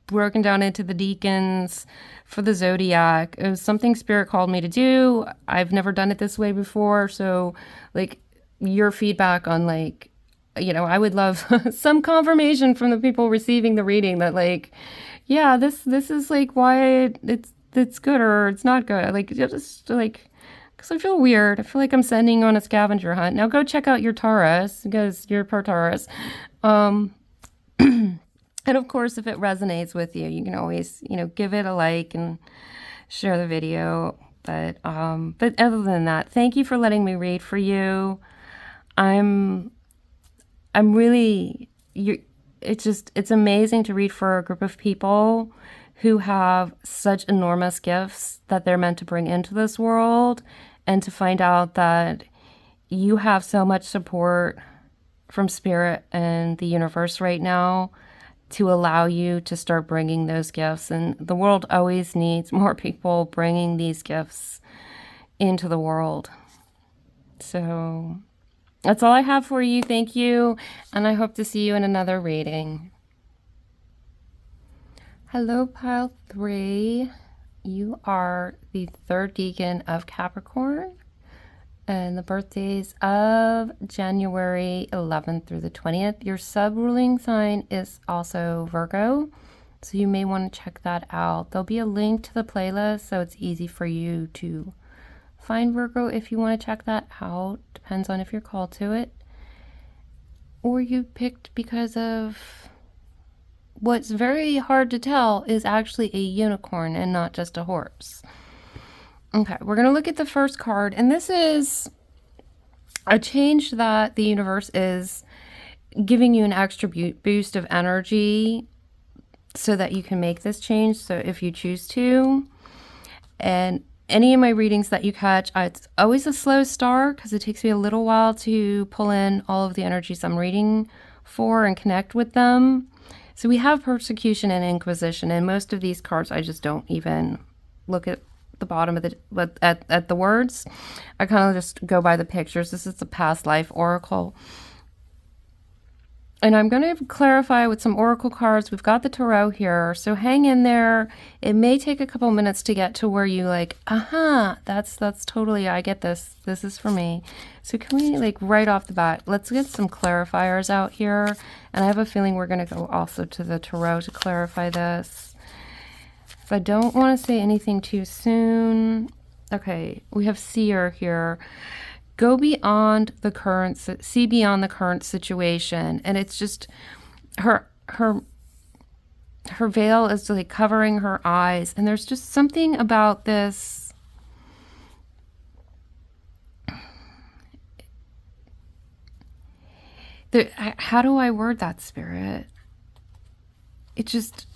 broken down into the deacons for the zodiac. It was something Spirit called me to do. I've never done it this way before. So like your feedback on like, you know, I would love some confirmation from the people receiving the reading that like, yeah, this is like why it's good or it's not good. Like just like, because I feel weird. I feel like I'm sending on a scavenger hunt. Now go check out your Taurus because you're per Taurus. And of course, if it resonates with you, you can always, you know, give it a like and share the video. But other than that, thank you for letting me read for you. I'm really, it's amazing to read for a group of people who have such enormous gifts that they're meant to bring into this world, and to find out that you have so much support from Spirit and the universe right now to allow you to start bringing those gifts. And the world always needs more people bringing these gifts into the world. So that's all I have for you. Thank you. And I hope to see you in another reading. Hello, pile 3. You are the 3rd deacon of Capricorn. And the birthdays of January 11th through the 20th. Your sub-ruling sign is also Virgo. So you may want to check that out. There'll be a link to the playlist so it's easy for you to find Virgo if you want to check that out. Depends on if you're called to it. Or you picked because of what's very hard to tell is actually a unicorn and not just a horse. Okay, we're going to look at the first card. And this is a change that the universe is giving you an extra boost of energy so that you can make this change. So if you choose to. And any of my readings that you catch, it's always a slow start because it takes me a little while to pull in all of the energies I'm reading for and connect with them. So we have persecution and inquisition, and most of these cards I just don't even look at the bottom of at the words. I kind of just go by the pictures. This is the past life oracle. And I'm going to clarify with some oracle cards. We've got the THRU here, so hang in there. It may take a couple minutes to get to where you like, that's totally, I get this. This is for me. So can we like right off the bat, let's get some clarifiers out here. And I have a feeling we're going to go also to the THRU to clarify this. So I don't want to say anything too soon. Okay, we have seer here. Go beyond the current, see beyond the current situation. And it's just her veil is like covering her eyes. And there's just something about this. How do I word that, Spirit? It just,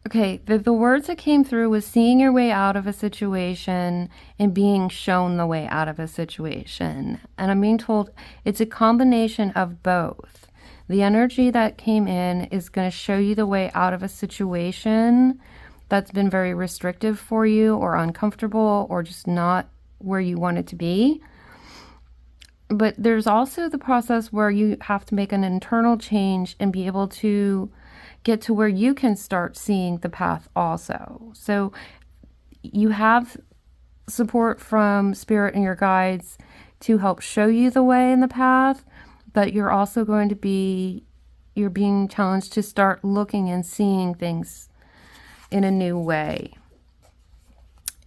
okay, the words that came through was seeing your way out of a situation and being shown the way out of a situation. And I'm being told it's a combination of both. The energy that came in is going to show you the way out of a situation that's been very restrictive for you or uncomfortable or just not where you want it to be. But there's also the process where you have to make an internal change and be able to get to where you can start seeing the path also. So you have support from Spirit and your guides to help show you the way in the path, but you're also going to be, you're being challenged to start looking and seeing things in a new way.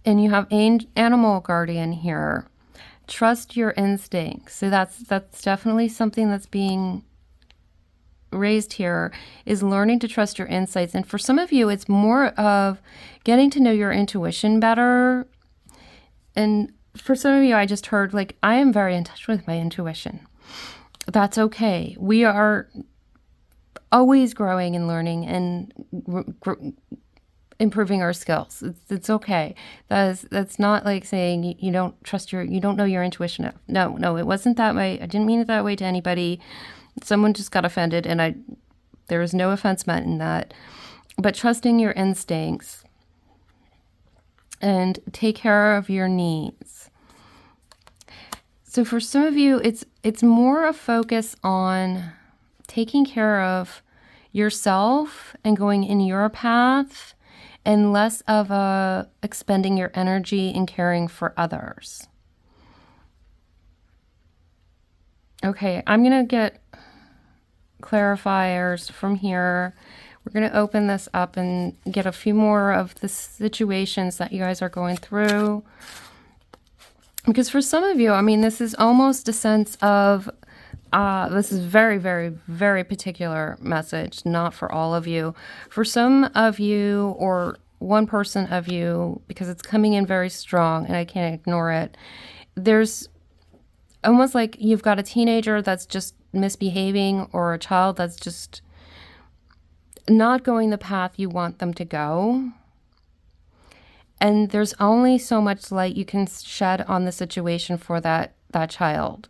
And you have animal guardian here. Trust your instincts. So that's definitely something that's being raised here, is learning to trust your insights. And for some of you, it's more of getting to know your intuition better. And for some of you, I just heard like, I am very in touch with my intuition. That's okay. We are always growing and learning and improving our skills. It's okay. That's not like saying you don't trust you don't know your intuition. No, it wasn't that way. I didn't mean it that way to anybody. Someone just got offended, and there was no offense meant in that. But trusting your instincts and take care of your needs. So for some of you, it's more a focus on taking care of yourself and going in your path, and less of a expending your energy and caring for others. Okay, I'm going to get clarifiers from here. We're going to open this up and get a few more of the situations that you guys are going through. Because for some of you, I mean, this is almost a sense of, this is very, very, very particular message, not for all of you. For some of you, or one person of you, because it's coming in very strong and I can't ignore it, there's almost like you've got a teenager that's just misbehaving, or a child that's just not going the path you want them to go. And there's only so much light you can shed on the situation for that child.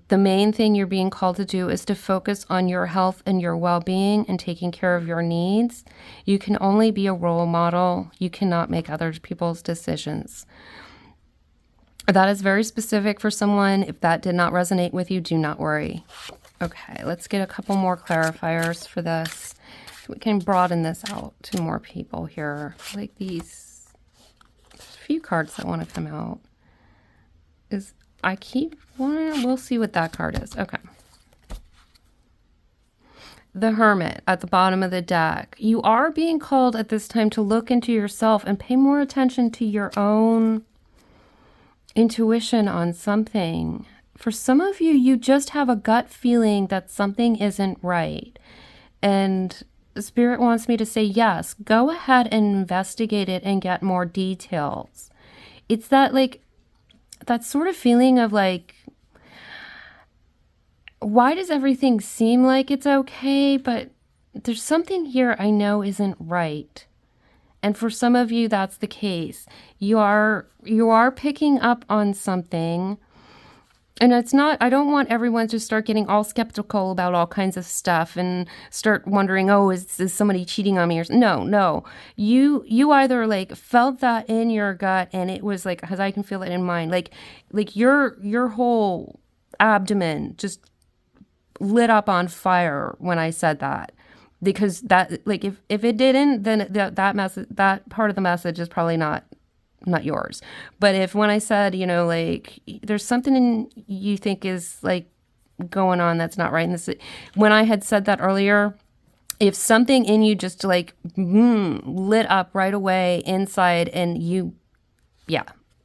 The main thing you're being called to do is to focus on your health and your well-being and taking care of your needs. You can only be a role model. You cannot make other people's decisions. That is very specific for someone. If that did not resonate with you, do not worry. Okay, let's get a couple more clarifiers for this. We can broaden this out to more people here. Like these, there's a few cards that want to come out. We'll see what that card is. Okay. The Hermit at the bottom of the deck. You are being called at this time to look into yourself and pay more attention to your own intuition on something. For some of you, you just have a gut feeling that something isn't right. And Spirit wants me to say, yes, go ahead and investigate it and get more details. It's that sort of feeling of like, why does everything seem like it's okay, but there's something here I know isn't right. And for some of you, that's the case. You are picking up on something. And it's not, I don't want everyone to start getting all skeptical about all kinds of stuff and start wondering, oh, is somebody cheating on me? Or no. You either like felt that in your gut, and it was like, because I can feel it in mine, like your whole abdomen just lit up on fire when I said that. Because that, like, if it didn't, then that part of the message is probably not yours. But if when I said, like, there's something in you think is like going on that's not right. And when I had said that earlier, if something in you just like lit up right away inside, and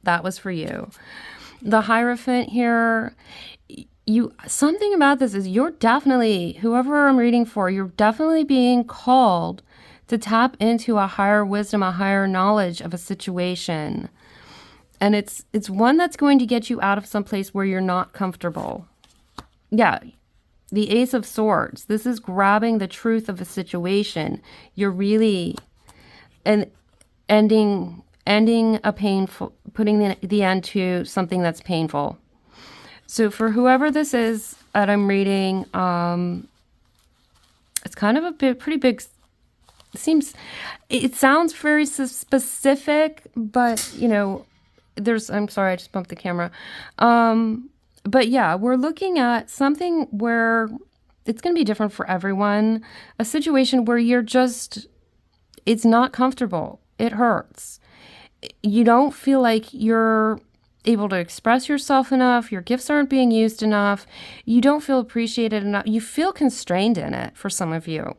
that was for you. The Hierophant here, something about this is you're definitely, whoever I'm reading for, you're definitely being called to tap into a higher wisdom, a higher knowledge of a situation. And it's one that's going to get you out of some place where you're not comfortable. Yeah, the Ace of Swords. This is grabbing the truth of a situation. You're really ending a painful, putting the end to something that's painful. So for whoever this is that I'm reading, it's kind of pretty big. It sounds very specific, but I'm sorry, I just bumped the camera. But yeah, we're looking at something where it's going to be different for everyone. A situation where it's not comfortable. It hurts. You don't feel like you're able to express yourself enough. Your gifts aren't being used enough. You don't feel appreciated enough. You feel constrained in it for some of you.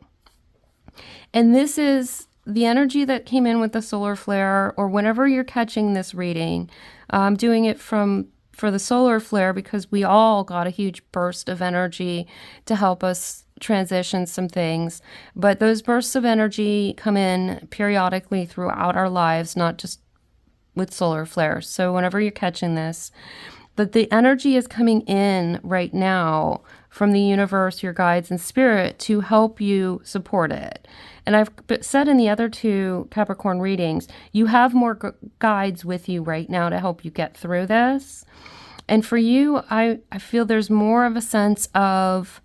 And this is the energy that came in with the solar flare, or whenever you're catching this reading. I'm doing it for the solar flare because we all got a huge burst of energy to help us transition some things. But those bursts of energy come in periodically throughout our lives, not just with solar flares. So whenever you're catching this, that the energy is coming in right now from the universe, your guides and spirit, to help you support it. And I've said in the other 2 Capricorn readings, you have more guides with you right now to help you get through this. And for you, I feel there's more of a sense of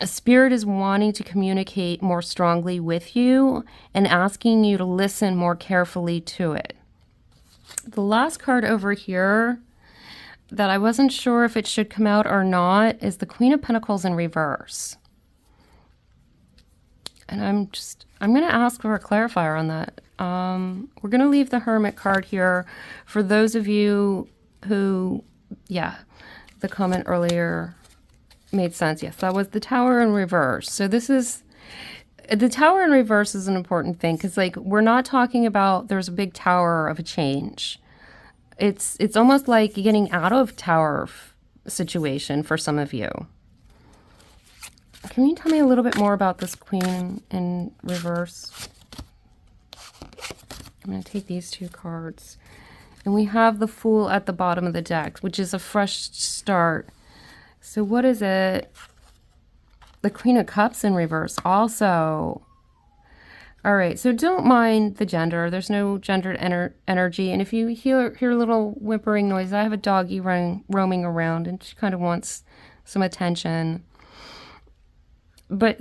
a spirit is wanting to communicate more strongly with you and asking you to listen more carefully to it. The last card over here that I wasn't sure if it should come out or not is the Queen of Pentacles in reverse. And I'm going to ask for a clarifier on that. We're going to leave the Hermit card here for those of you who, yeah, the comment earlier made sense. Yes, that was the Tower in reverse. So this is, the Tower in reverse is an important thing because, like, we're not talking about there's a big tower of a change. It's almost like getting out of tower situation for some of you. Can you tell me a little bit more about this Queen in reverse? I'm going to take these 2 cards. And we have the Fool at the bottom of the deck, which is a fresh start. So what is it? The Queen of Cups in reverse also. All right, so don't mind the gender. There's no gendered energy. And if you hear a little whimpering noise, I have a doggy roaming around, and she kind of wants some attention. But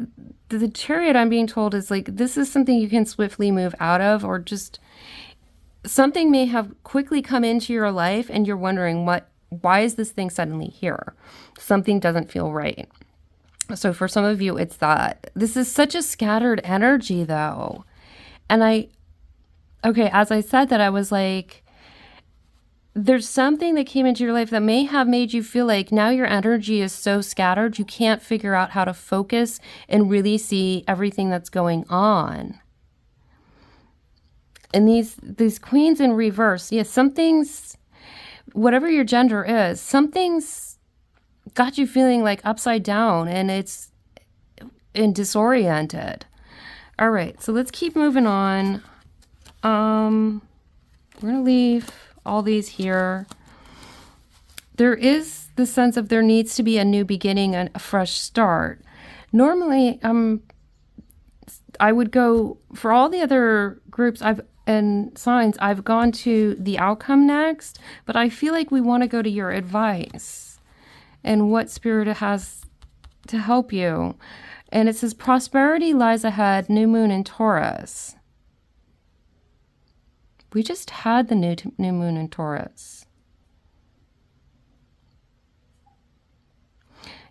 the Chariot, I'm being told, is like, this is something you can swiftly move out of, or just something may have quickly come into your life and you're wondering, why is this thing suddenly here? Something doesn't feel right. So for some of you, it's that. This is such a scattered energy, though. And as I said that, I was like, there's something that came into your life that may have made you feel like now your energy is so scattered, you can't figure out how to focus and really see everything that's going on. And these queens in reverse, yes, something's, whatever your gender is, something's got you feeling like upside down and it's disoriented. All right, so let's keep moving on. We're gonna leave all these here. There is the sense of there needs to be a new beginning and a fresh start. Normally, I would go for all the other groups and signs, I've gone to the outcome next, but I feel like we want to go to your advice and what Spirit has to help you. And it says, prosperity lies ahead, new moon in Taurus. We just had the new moon in Taurus.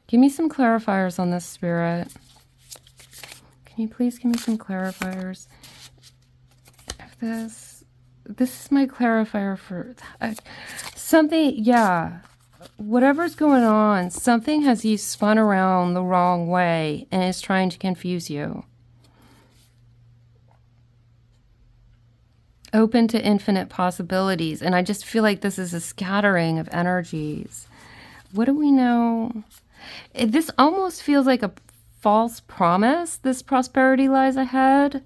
Give me some clarifiers on this, Spirit. Can you please give me some clarifiers? This is my clarifier for something. Yeah, whatever's going on, something has you spun around the wrong way and is trying to confuse you. Open to infinite possibilities. And I just feel like this is a scattering of energies. What do we know? This almost feels like a false promise. This prosperity lies ahead.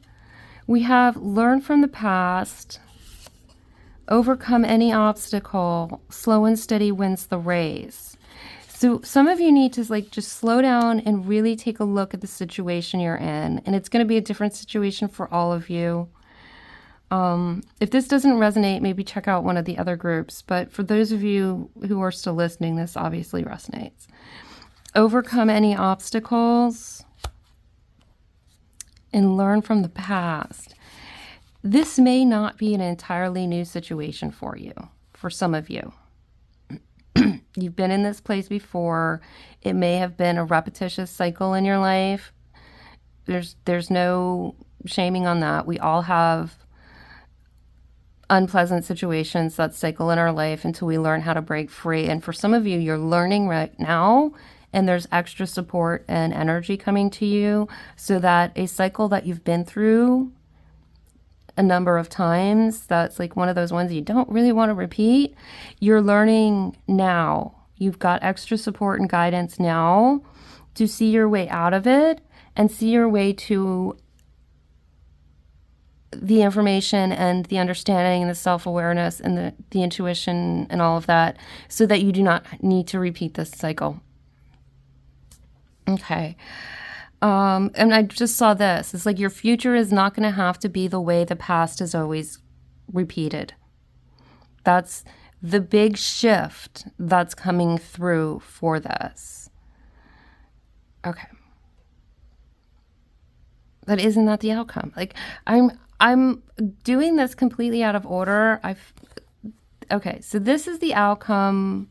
We have learn from the past, overcome any obstacle, slow and steady wins the race. So some of you need to just slow down and really take a look at the situation you're in. And it's going to be a different situation for all of you. If this doesn't resonate, maybe check out one of the other groups. But for those of you who are still listening, this obviously resonates. Overcome any obstacles and learn from the past. This may not be an entirely new situation for you, for some of you. You've been in this place before. It may have been a repetitious cycle in your life. There's no shaming on that. We all have unpleasant situations that cycle in our life until we learn how to break free. And for some of you, you're learning right now, and there's extra support and energy coming to you so that a cycle that you've been through a number of times, that's like one of those ones you don't really want to repeat, you're learning now. You've got extra support and guidance now to see your way out of it and see your way to the information and the understanding and the self-awareness and the intuition and all of that, so that you do not need to repeat this cycle. Okay. And I just saw this. It's like your future is not going to have to be the way the past is always repeated. That's the big shift that's coming through for this. Okay. But isn't that the outcome? Like, I'm doing this completely out of order. Okay, so this is the outcome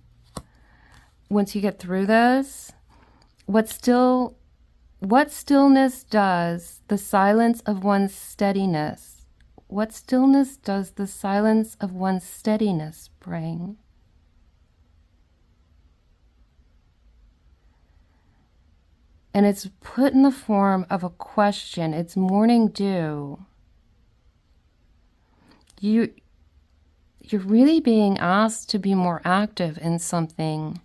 once you get through this. What stillness does the silence of one's steadiness? What stillness does the silence of one's steadiness bring? And it's put in the form of a question. It's morning dew. You're really being asked to be more active in something.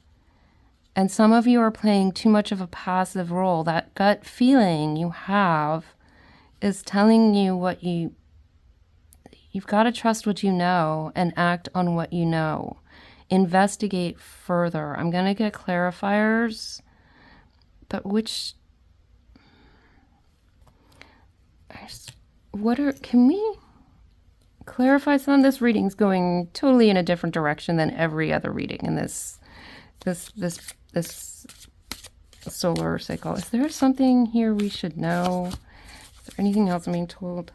And some of you are playing too much of a passive role. That gut feeling you have is telling you what you've got to trust what you know and act on what you know. Investigate further. I'm going to get clarifiers. But can we clarify some? This reading's going totally in a different direction than every other reading in this solar cycle. Is there something here we should know? Is there anything else I'm being told?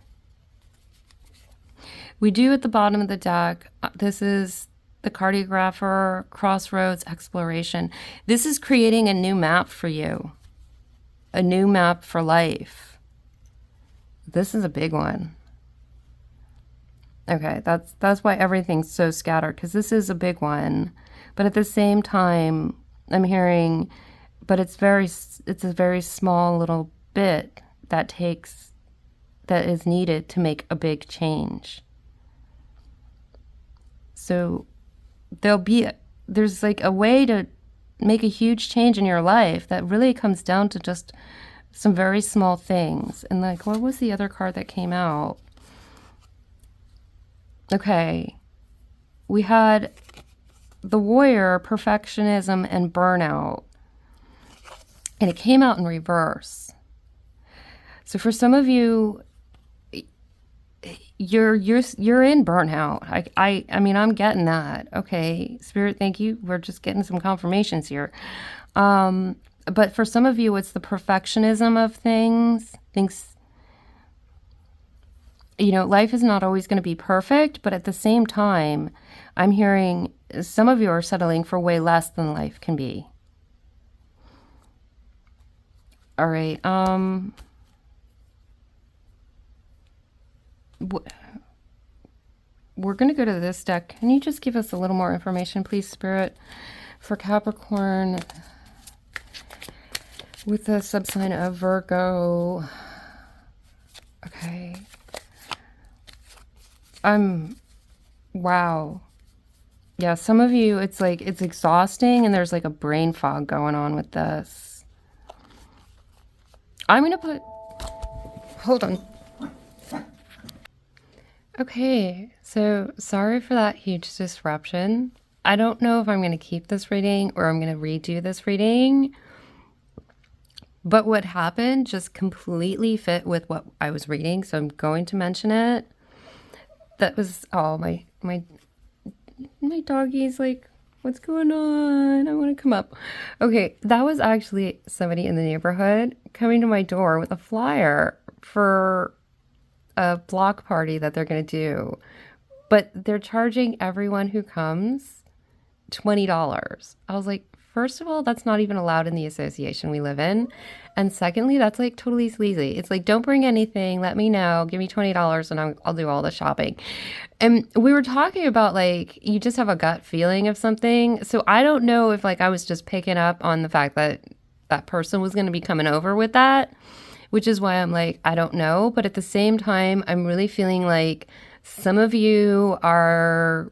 We do at the bottom of the deck, this is the cartographer, crossroads, exploration. This is creating a new map for you, a new map for life. This is a big one. Okay, that's why everything's so scattered, because this is a big one. But at the same time, I'm hearing, but it's a very small little bit that is needed to make a big change. So there's like a way to make a huge change in your life that really comes down to just some very small things. And like, what was the other card that came out? Okay. We had the warrior, perfectionism, and burnout. And it came out in reverse. So for some of you, you're in burnout. I mean, I'm getting that. Okay, Spirit, thank you. We're just getting some confirmations here. But for some of you, it's the perfectionism of things. Life is not always going to be perfect, but at the same time, I'm hearing some of you are settling for way less than life can be. All right. We're going to go to this deck. Can you just give us a little more information, please, Spirit, for Capricorn with the subsign of Virgo? Okay. Wow. Yeah, some of you, it's like, it's exhausting and there's like a brain fog going on with this. I'm going to hold on. Okay, so sorry for that huge disruption. I don't know if I'm going to keep this reading or I'm going to redo this reading. But what happened just completely fit with what I was reading, so I'm going to mention it. That was, oh, my doggy's like, what's going on? I want to come up. Okay, that was actually somebody in the neighborhood coming to my door with a flyer for a block party that they're going to do. But they're charging everyone who comes $20. I was like, first of all, that's not even allowed in the association we live in. And secondly, that's like totally sleazy. It's like, don't bring anything. Let me know. Give me $20 and I'll do all the shopping. And we were talking about like, you just have a gut feeling of something. So I don't know if like I was just picking up on the fact that that person was going to be coming over with that, which is why I'm like, I don't know. But at the same time, I'm really feeling like some of you are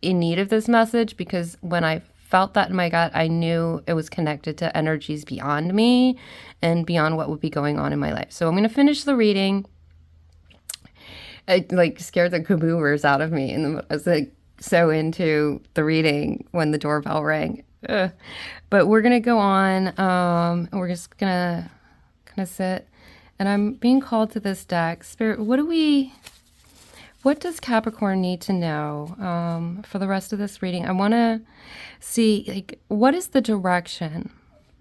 in need of this message, because when I felt that in my gut, I knew it was connected to energies beyond me and beyond what would be going on in my life. So I'm going to finish the reading. It like scared the caboovers out of me, and I was like so into the reading when the doorbell rang. Ugh. But we're gonna go on, and we're just gonna kind of sit. And I'm being called to this deck. Spirit, what does Capricorn need to know for the rest of this reading? I want to see, like, what is the direction,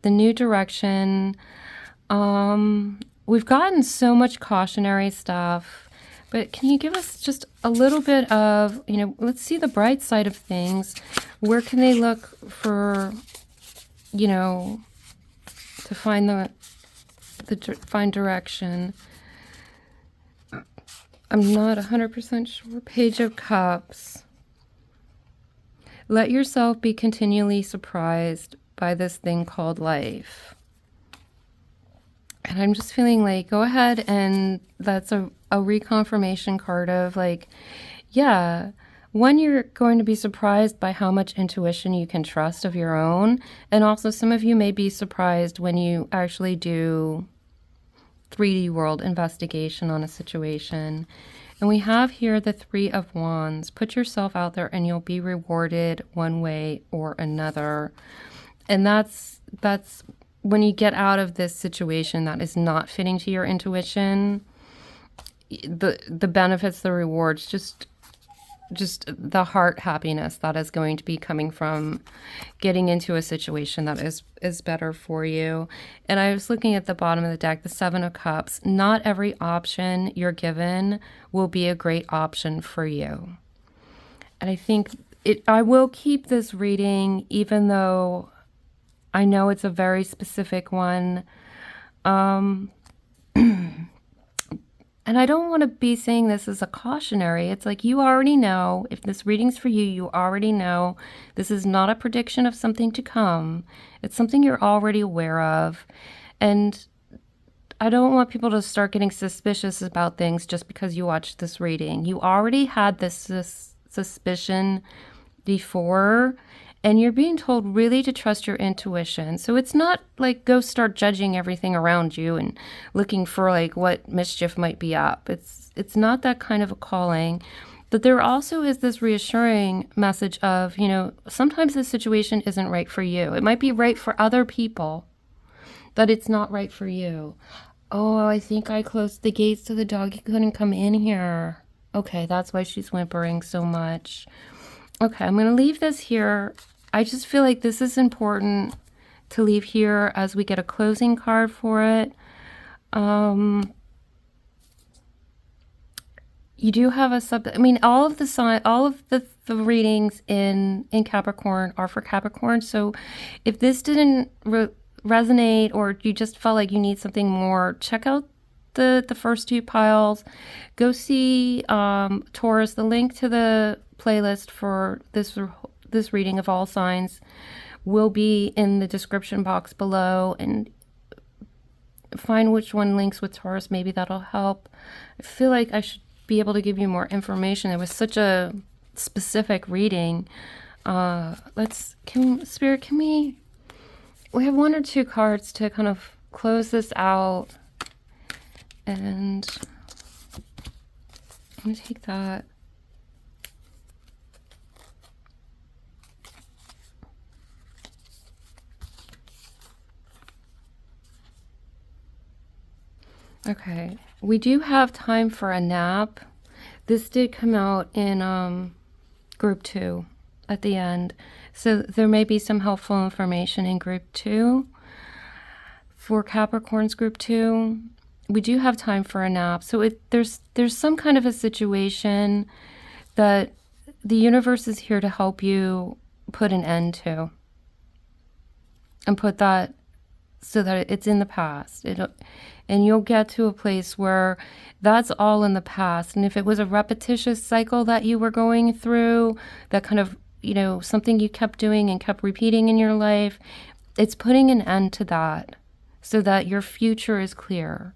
the new direction? We've gotten so much cautionary stuff, but can you give us just a little bit of, let's see the bright side of things. Where can they look for, to find find direction? I'm not 100% sure. Page of Cups. Let yourself be continually surprised by this thing called life. And I'm just feeling like, go ahead, and that's a reconfirmation card of like, yeah, when you're going to be surprised by how much intuition you can trust of your own. And also some of you may be surprised when you actually do 3D world investigation on a situation. And we have here the Three of Wands. Put yourself out there and you'll be rewarded one way or another. And that's when you get out of this situation that is not fitting to your intuition, the benefits, the rewards, just the heart happiness that is going to be coming from getting into a situation that is better for you. And I was looking at the bottom of the deck, the Seven of Cups. Not every option you're given will be a great option for you. And I think I will keep this reading, even though I know it's a very specific one. And I don't want to be saying this as a cautionary. It's like, you already know. If this reading's for you, you already know. This is not a prediction of something to come. It's something you're already aware of. And I don't want people to start getting suspicious about things just because you watched this reading. You already had this suspicion before, and you're being told really to trust your intuition. So it's not like go start judging everything around you and looking for like what mischief might be up. It's not that kind of a calling. But there also is this reassuring message of, sometimes the situation isn't right for you. It might be right for other people, but it's not right for you. Oh, I think I closed the gates so the doggy couldn't come in here. Okay, that's why she's whimpering so much. Okay, I'm going to leave this here. I just feel like this is important to leave here as we get a closing card for it. You do have all of the readings in Capricorn are for Capricorn. So if this didn't resonate, or you just felt like you need something more, check out the first two piles. Go see Taurus. The link to the playlist for this reading of all signs will be in the description box below, and find which one links with Taurus. Maybe that'll help. I feel like I should be able to give you more information. It was such a specific reading. Spirit, we have one or two cards to kind of close this out, and I'm going to take that. Okay, we do have time for a nap. This did come out in group 2 at the end. So there may be some helpful information in group 2. For Capricorn's group 2, we do have time for a nap. So there's some kind of a situation that the universe is here to help you put an end to. And put that so that it's in the past. And you'll get to a place where that's all in the past. And if it was a repetitious cycle that you were going through, that kind of, something you kept doing and kept repeating in your life, it's putting an end to that so that your future is clear.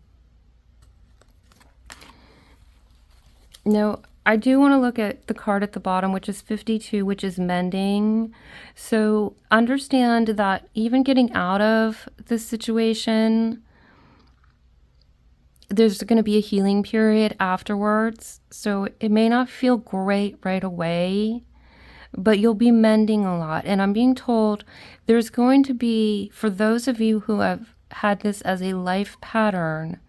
Now, I do want to look at the card at the bottom, which is 52, which is mending. So understand that even getting out of this situation, there's going to be a healing period afterwards. So it may not feel great right away, but you'll be mending a lot. And I'm being told there's going to be, for those of you who have had this as a life pattern,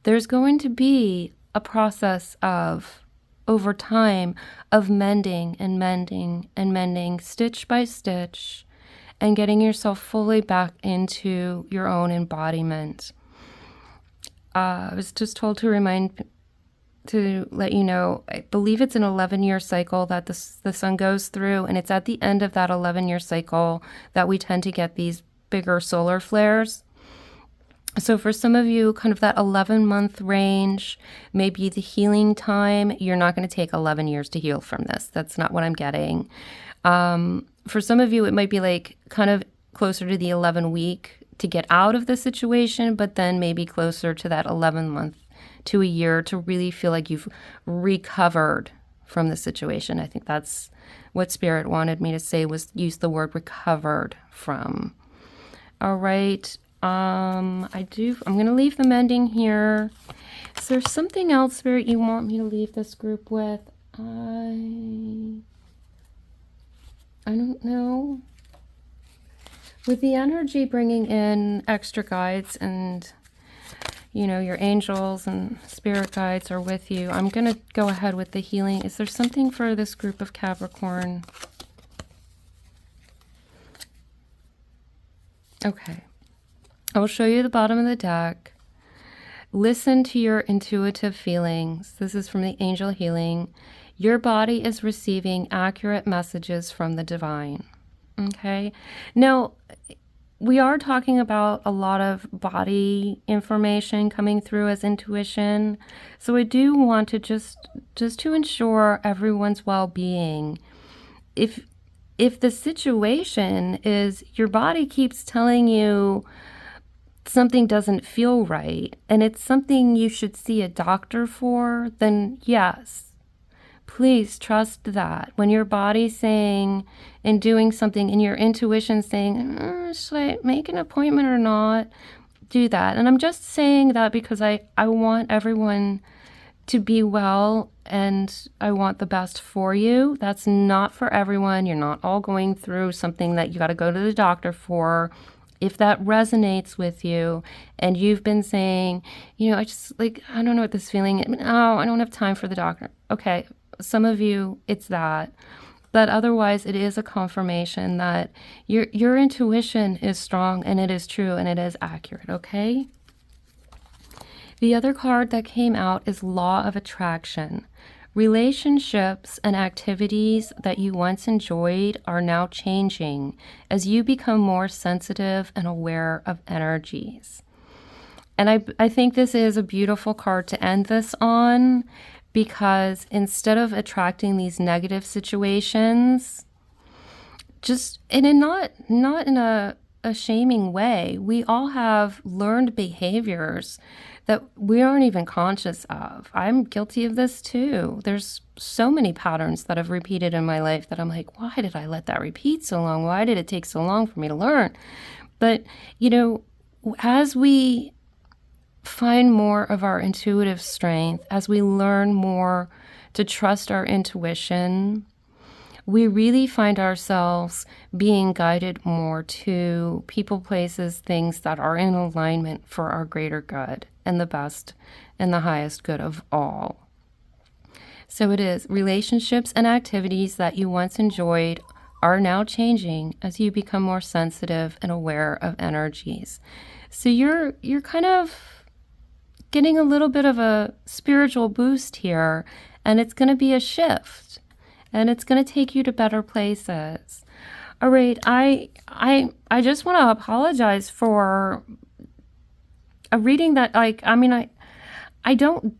there's going to be a process of, over time, of mending and mending and mending, stitch by stitch, and getting yourself fully back into your own embodiment. I was just told to let you know, I believe it's an 11-year cycle that the sun goes through, and it's at the end of that 11-year cycle that we tend to get these bigger solar flares. So for some of you, kind of that 11-month range, maybe the healing time. You're not going to take 11 years to heal from this. That's not what I'm getting. For some of you, it might be like kind of closer to the 11-week to get out of the situation, but then maybe closer to that 11-month to a year to really feel like you've recovered from the situation. I think that's what Spirit wanted me to say, was use the word recovered from. All right. I'm going to leave the mending here. Is there something else, Spirit, you want me to leave this group with? I don't know. With the energy bringing in extra guides and, you know, your angels and spirit guides are with you, I'm going to go ahead with the healing. Is there something for this group of Capricorn? Okay. I'll show you the bottom of the deck. Listen to your intuitive feelings. This is from the angel healing. Your body is receiving accurate messages from the divine. Okay. Now, we are talking about a lot of body information coming through as intuition. So I do want to just to ensure everyone's well-being. If the situation is your body keeps telling you something doesn't feel right and it's something you should see a doctor for, then yes, please trust that. When your body's saying and doing something and your intuition saying, should I make an appointment or not? Do that. And I'm just saying that because I want everyone to be well and I want the best for you. That's not for everyone. You're not all going through something that you got to go to the doctor for. If that resonates with you and you've been saying, you know, I don't know what this feeling is. Oh, I don't have time for the doctor. Okay. Some of you, it's that. But otherwise, it is a confirmation that your intuition is strong and it is true and it is accurate, okay? The other card that came out is Law of Attraction. Relationships and activities that you once enjoyed are now changing as you become more sensitive and aware of energies. And I think this is a beautiful card to end this on, because instead of attracting these negative situations, not in a shaming way, we all have learned behaviors that we aren't even conscious of. I'm guilty of this too. There's so many patterns that have repeated in my life that I'm like, why did I let that repeat so long? Why did it take so long for me to learn? But, you know, as we find more of our intuitive strength, as we learn more to trust our intuition, we really find ourselves being guided more to people, places, things that are in alignment for our greater good and the best and the highest good of all. So it is relationships and activities that you once enjoyed are now changing as you become more sensitive and aware of energies. So you're kind of getting a little bit of a spiritual boost here, and it's going to be a shift, and it's going to take you to better places. All right, I just want to apologize for a reading that, I don't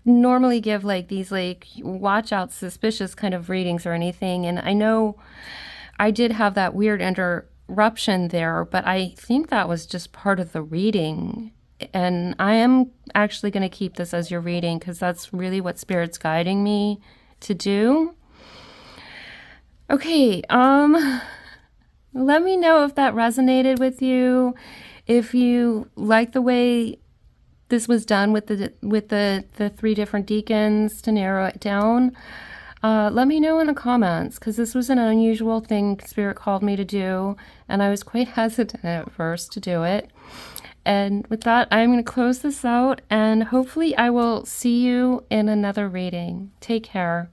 normally give like these like watch out suspicious kind of readings or anything, and I know I did have that weird interruption there, but I think that was just part of the reading. And I am actually going to keep this as your reading because that's really what Spirit's guiding me to do. Okay, let me know if that resonated with you, if you like the way this was done with the 3 different deacons to narrow it down. Let me know in the comments, because this was an unusual thing Spirit called me to do, and I was quite hesitant at first to do it. And with that, I'm going to close this out, and hopefully I will see you in another reading. Take care.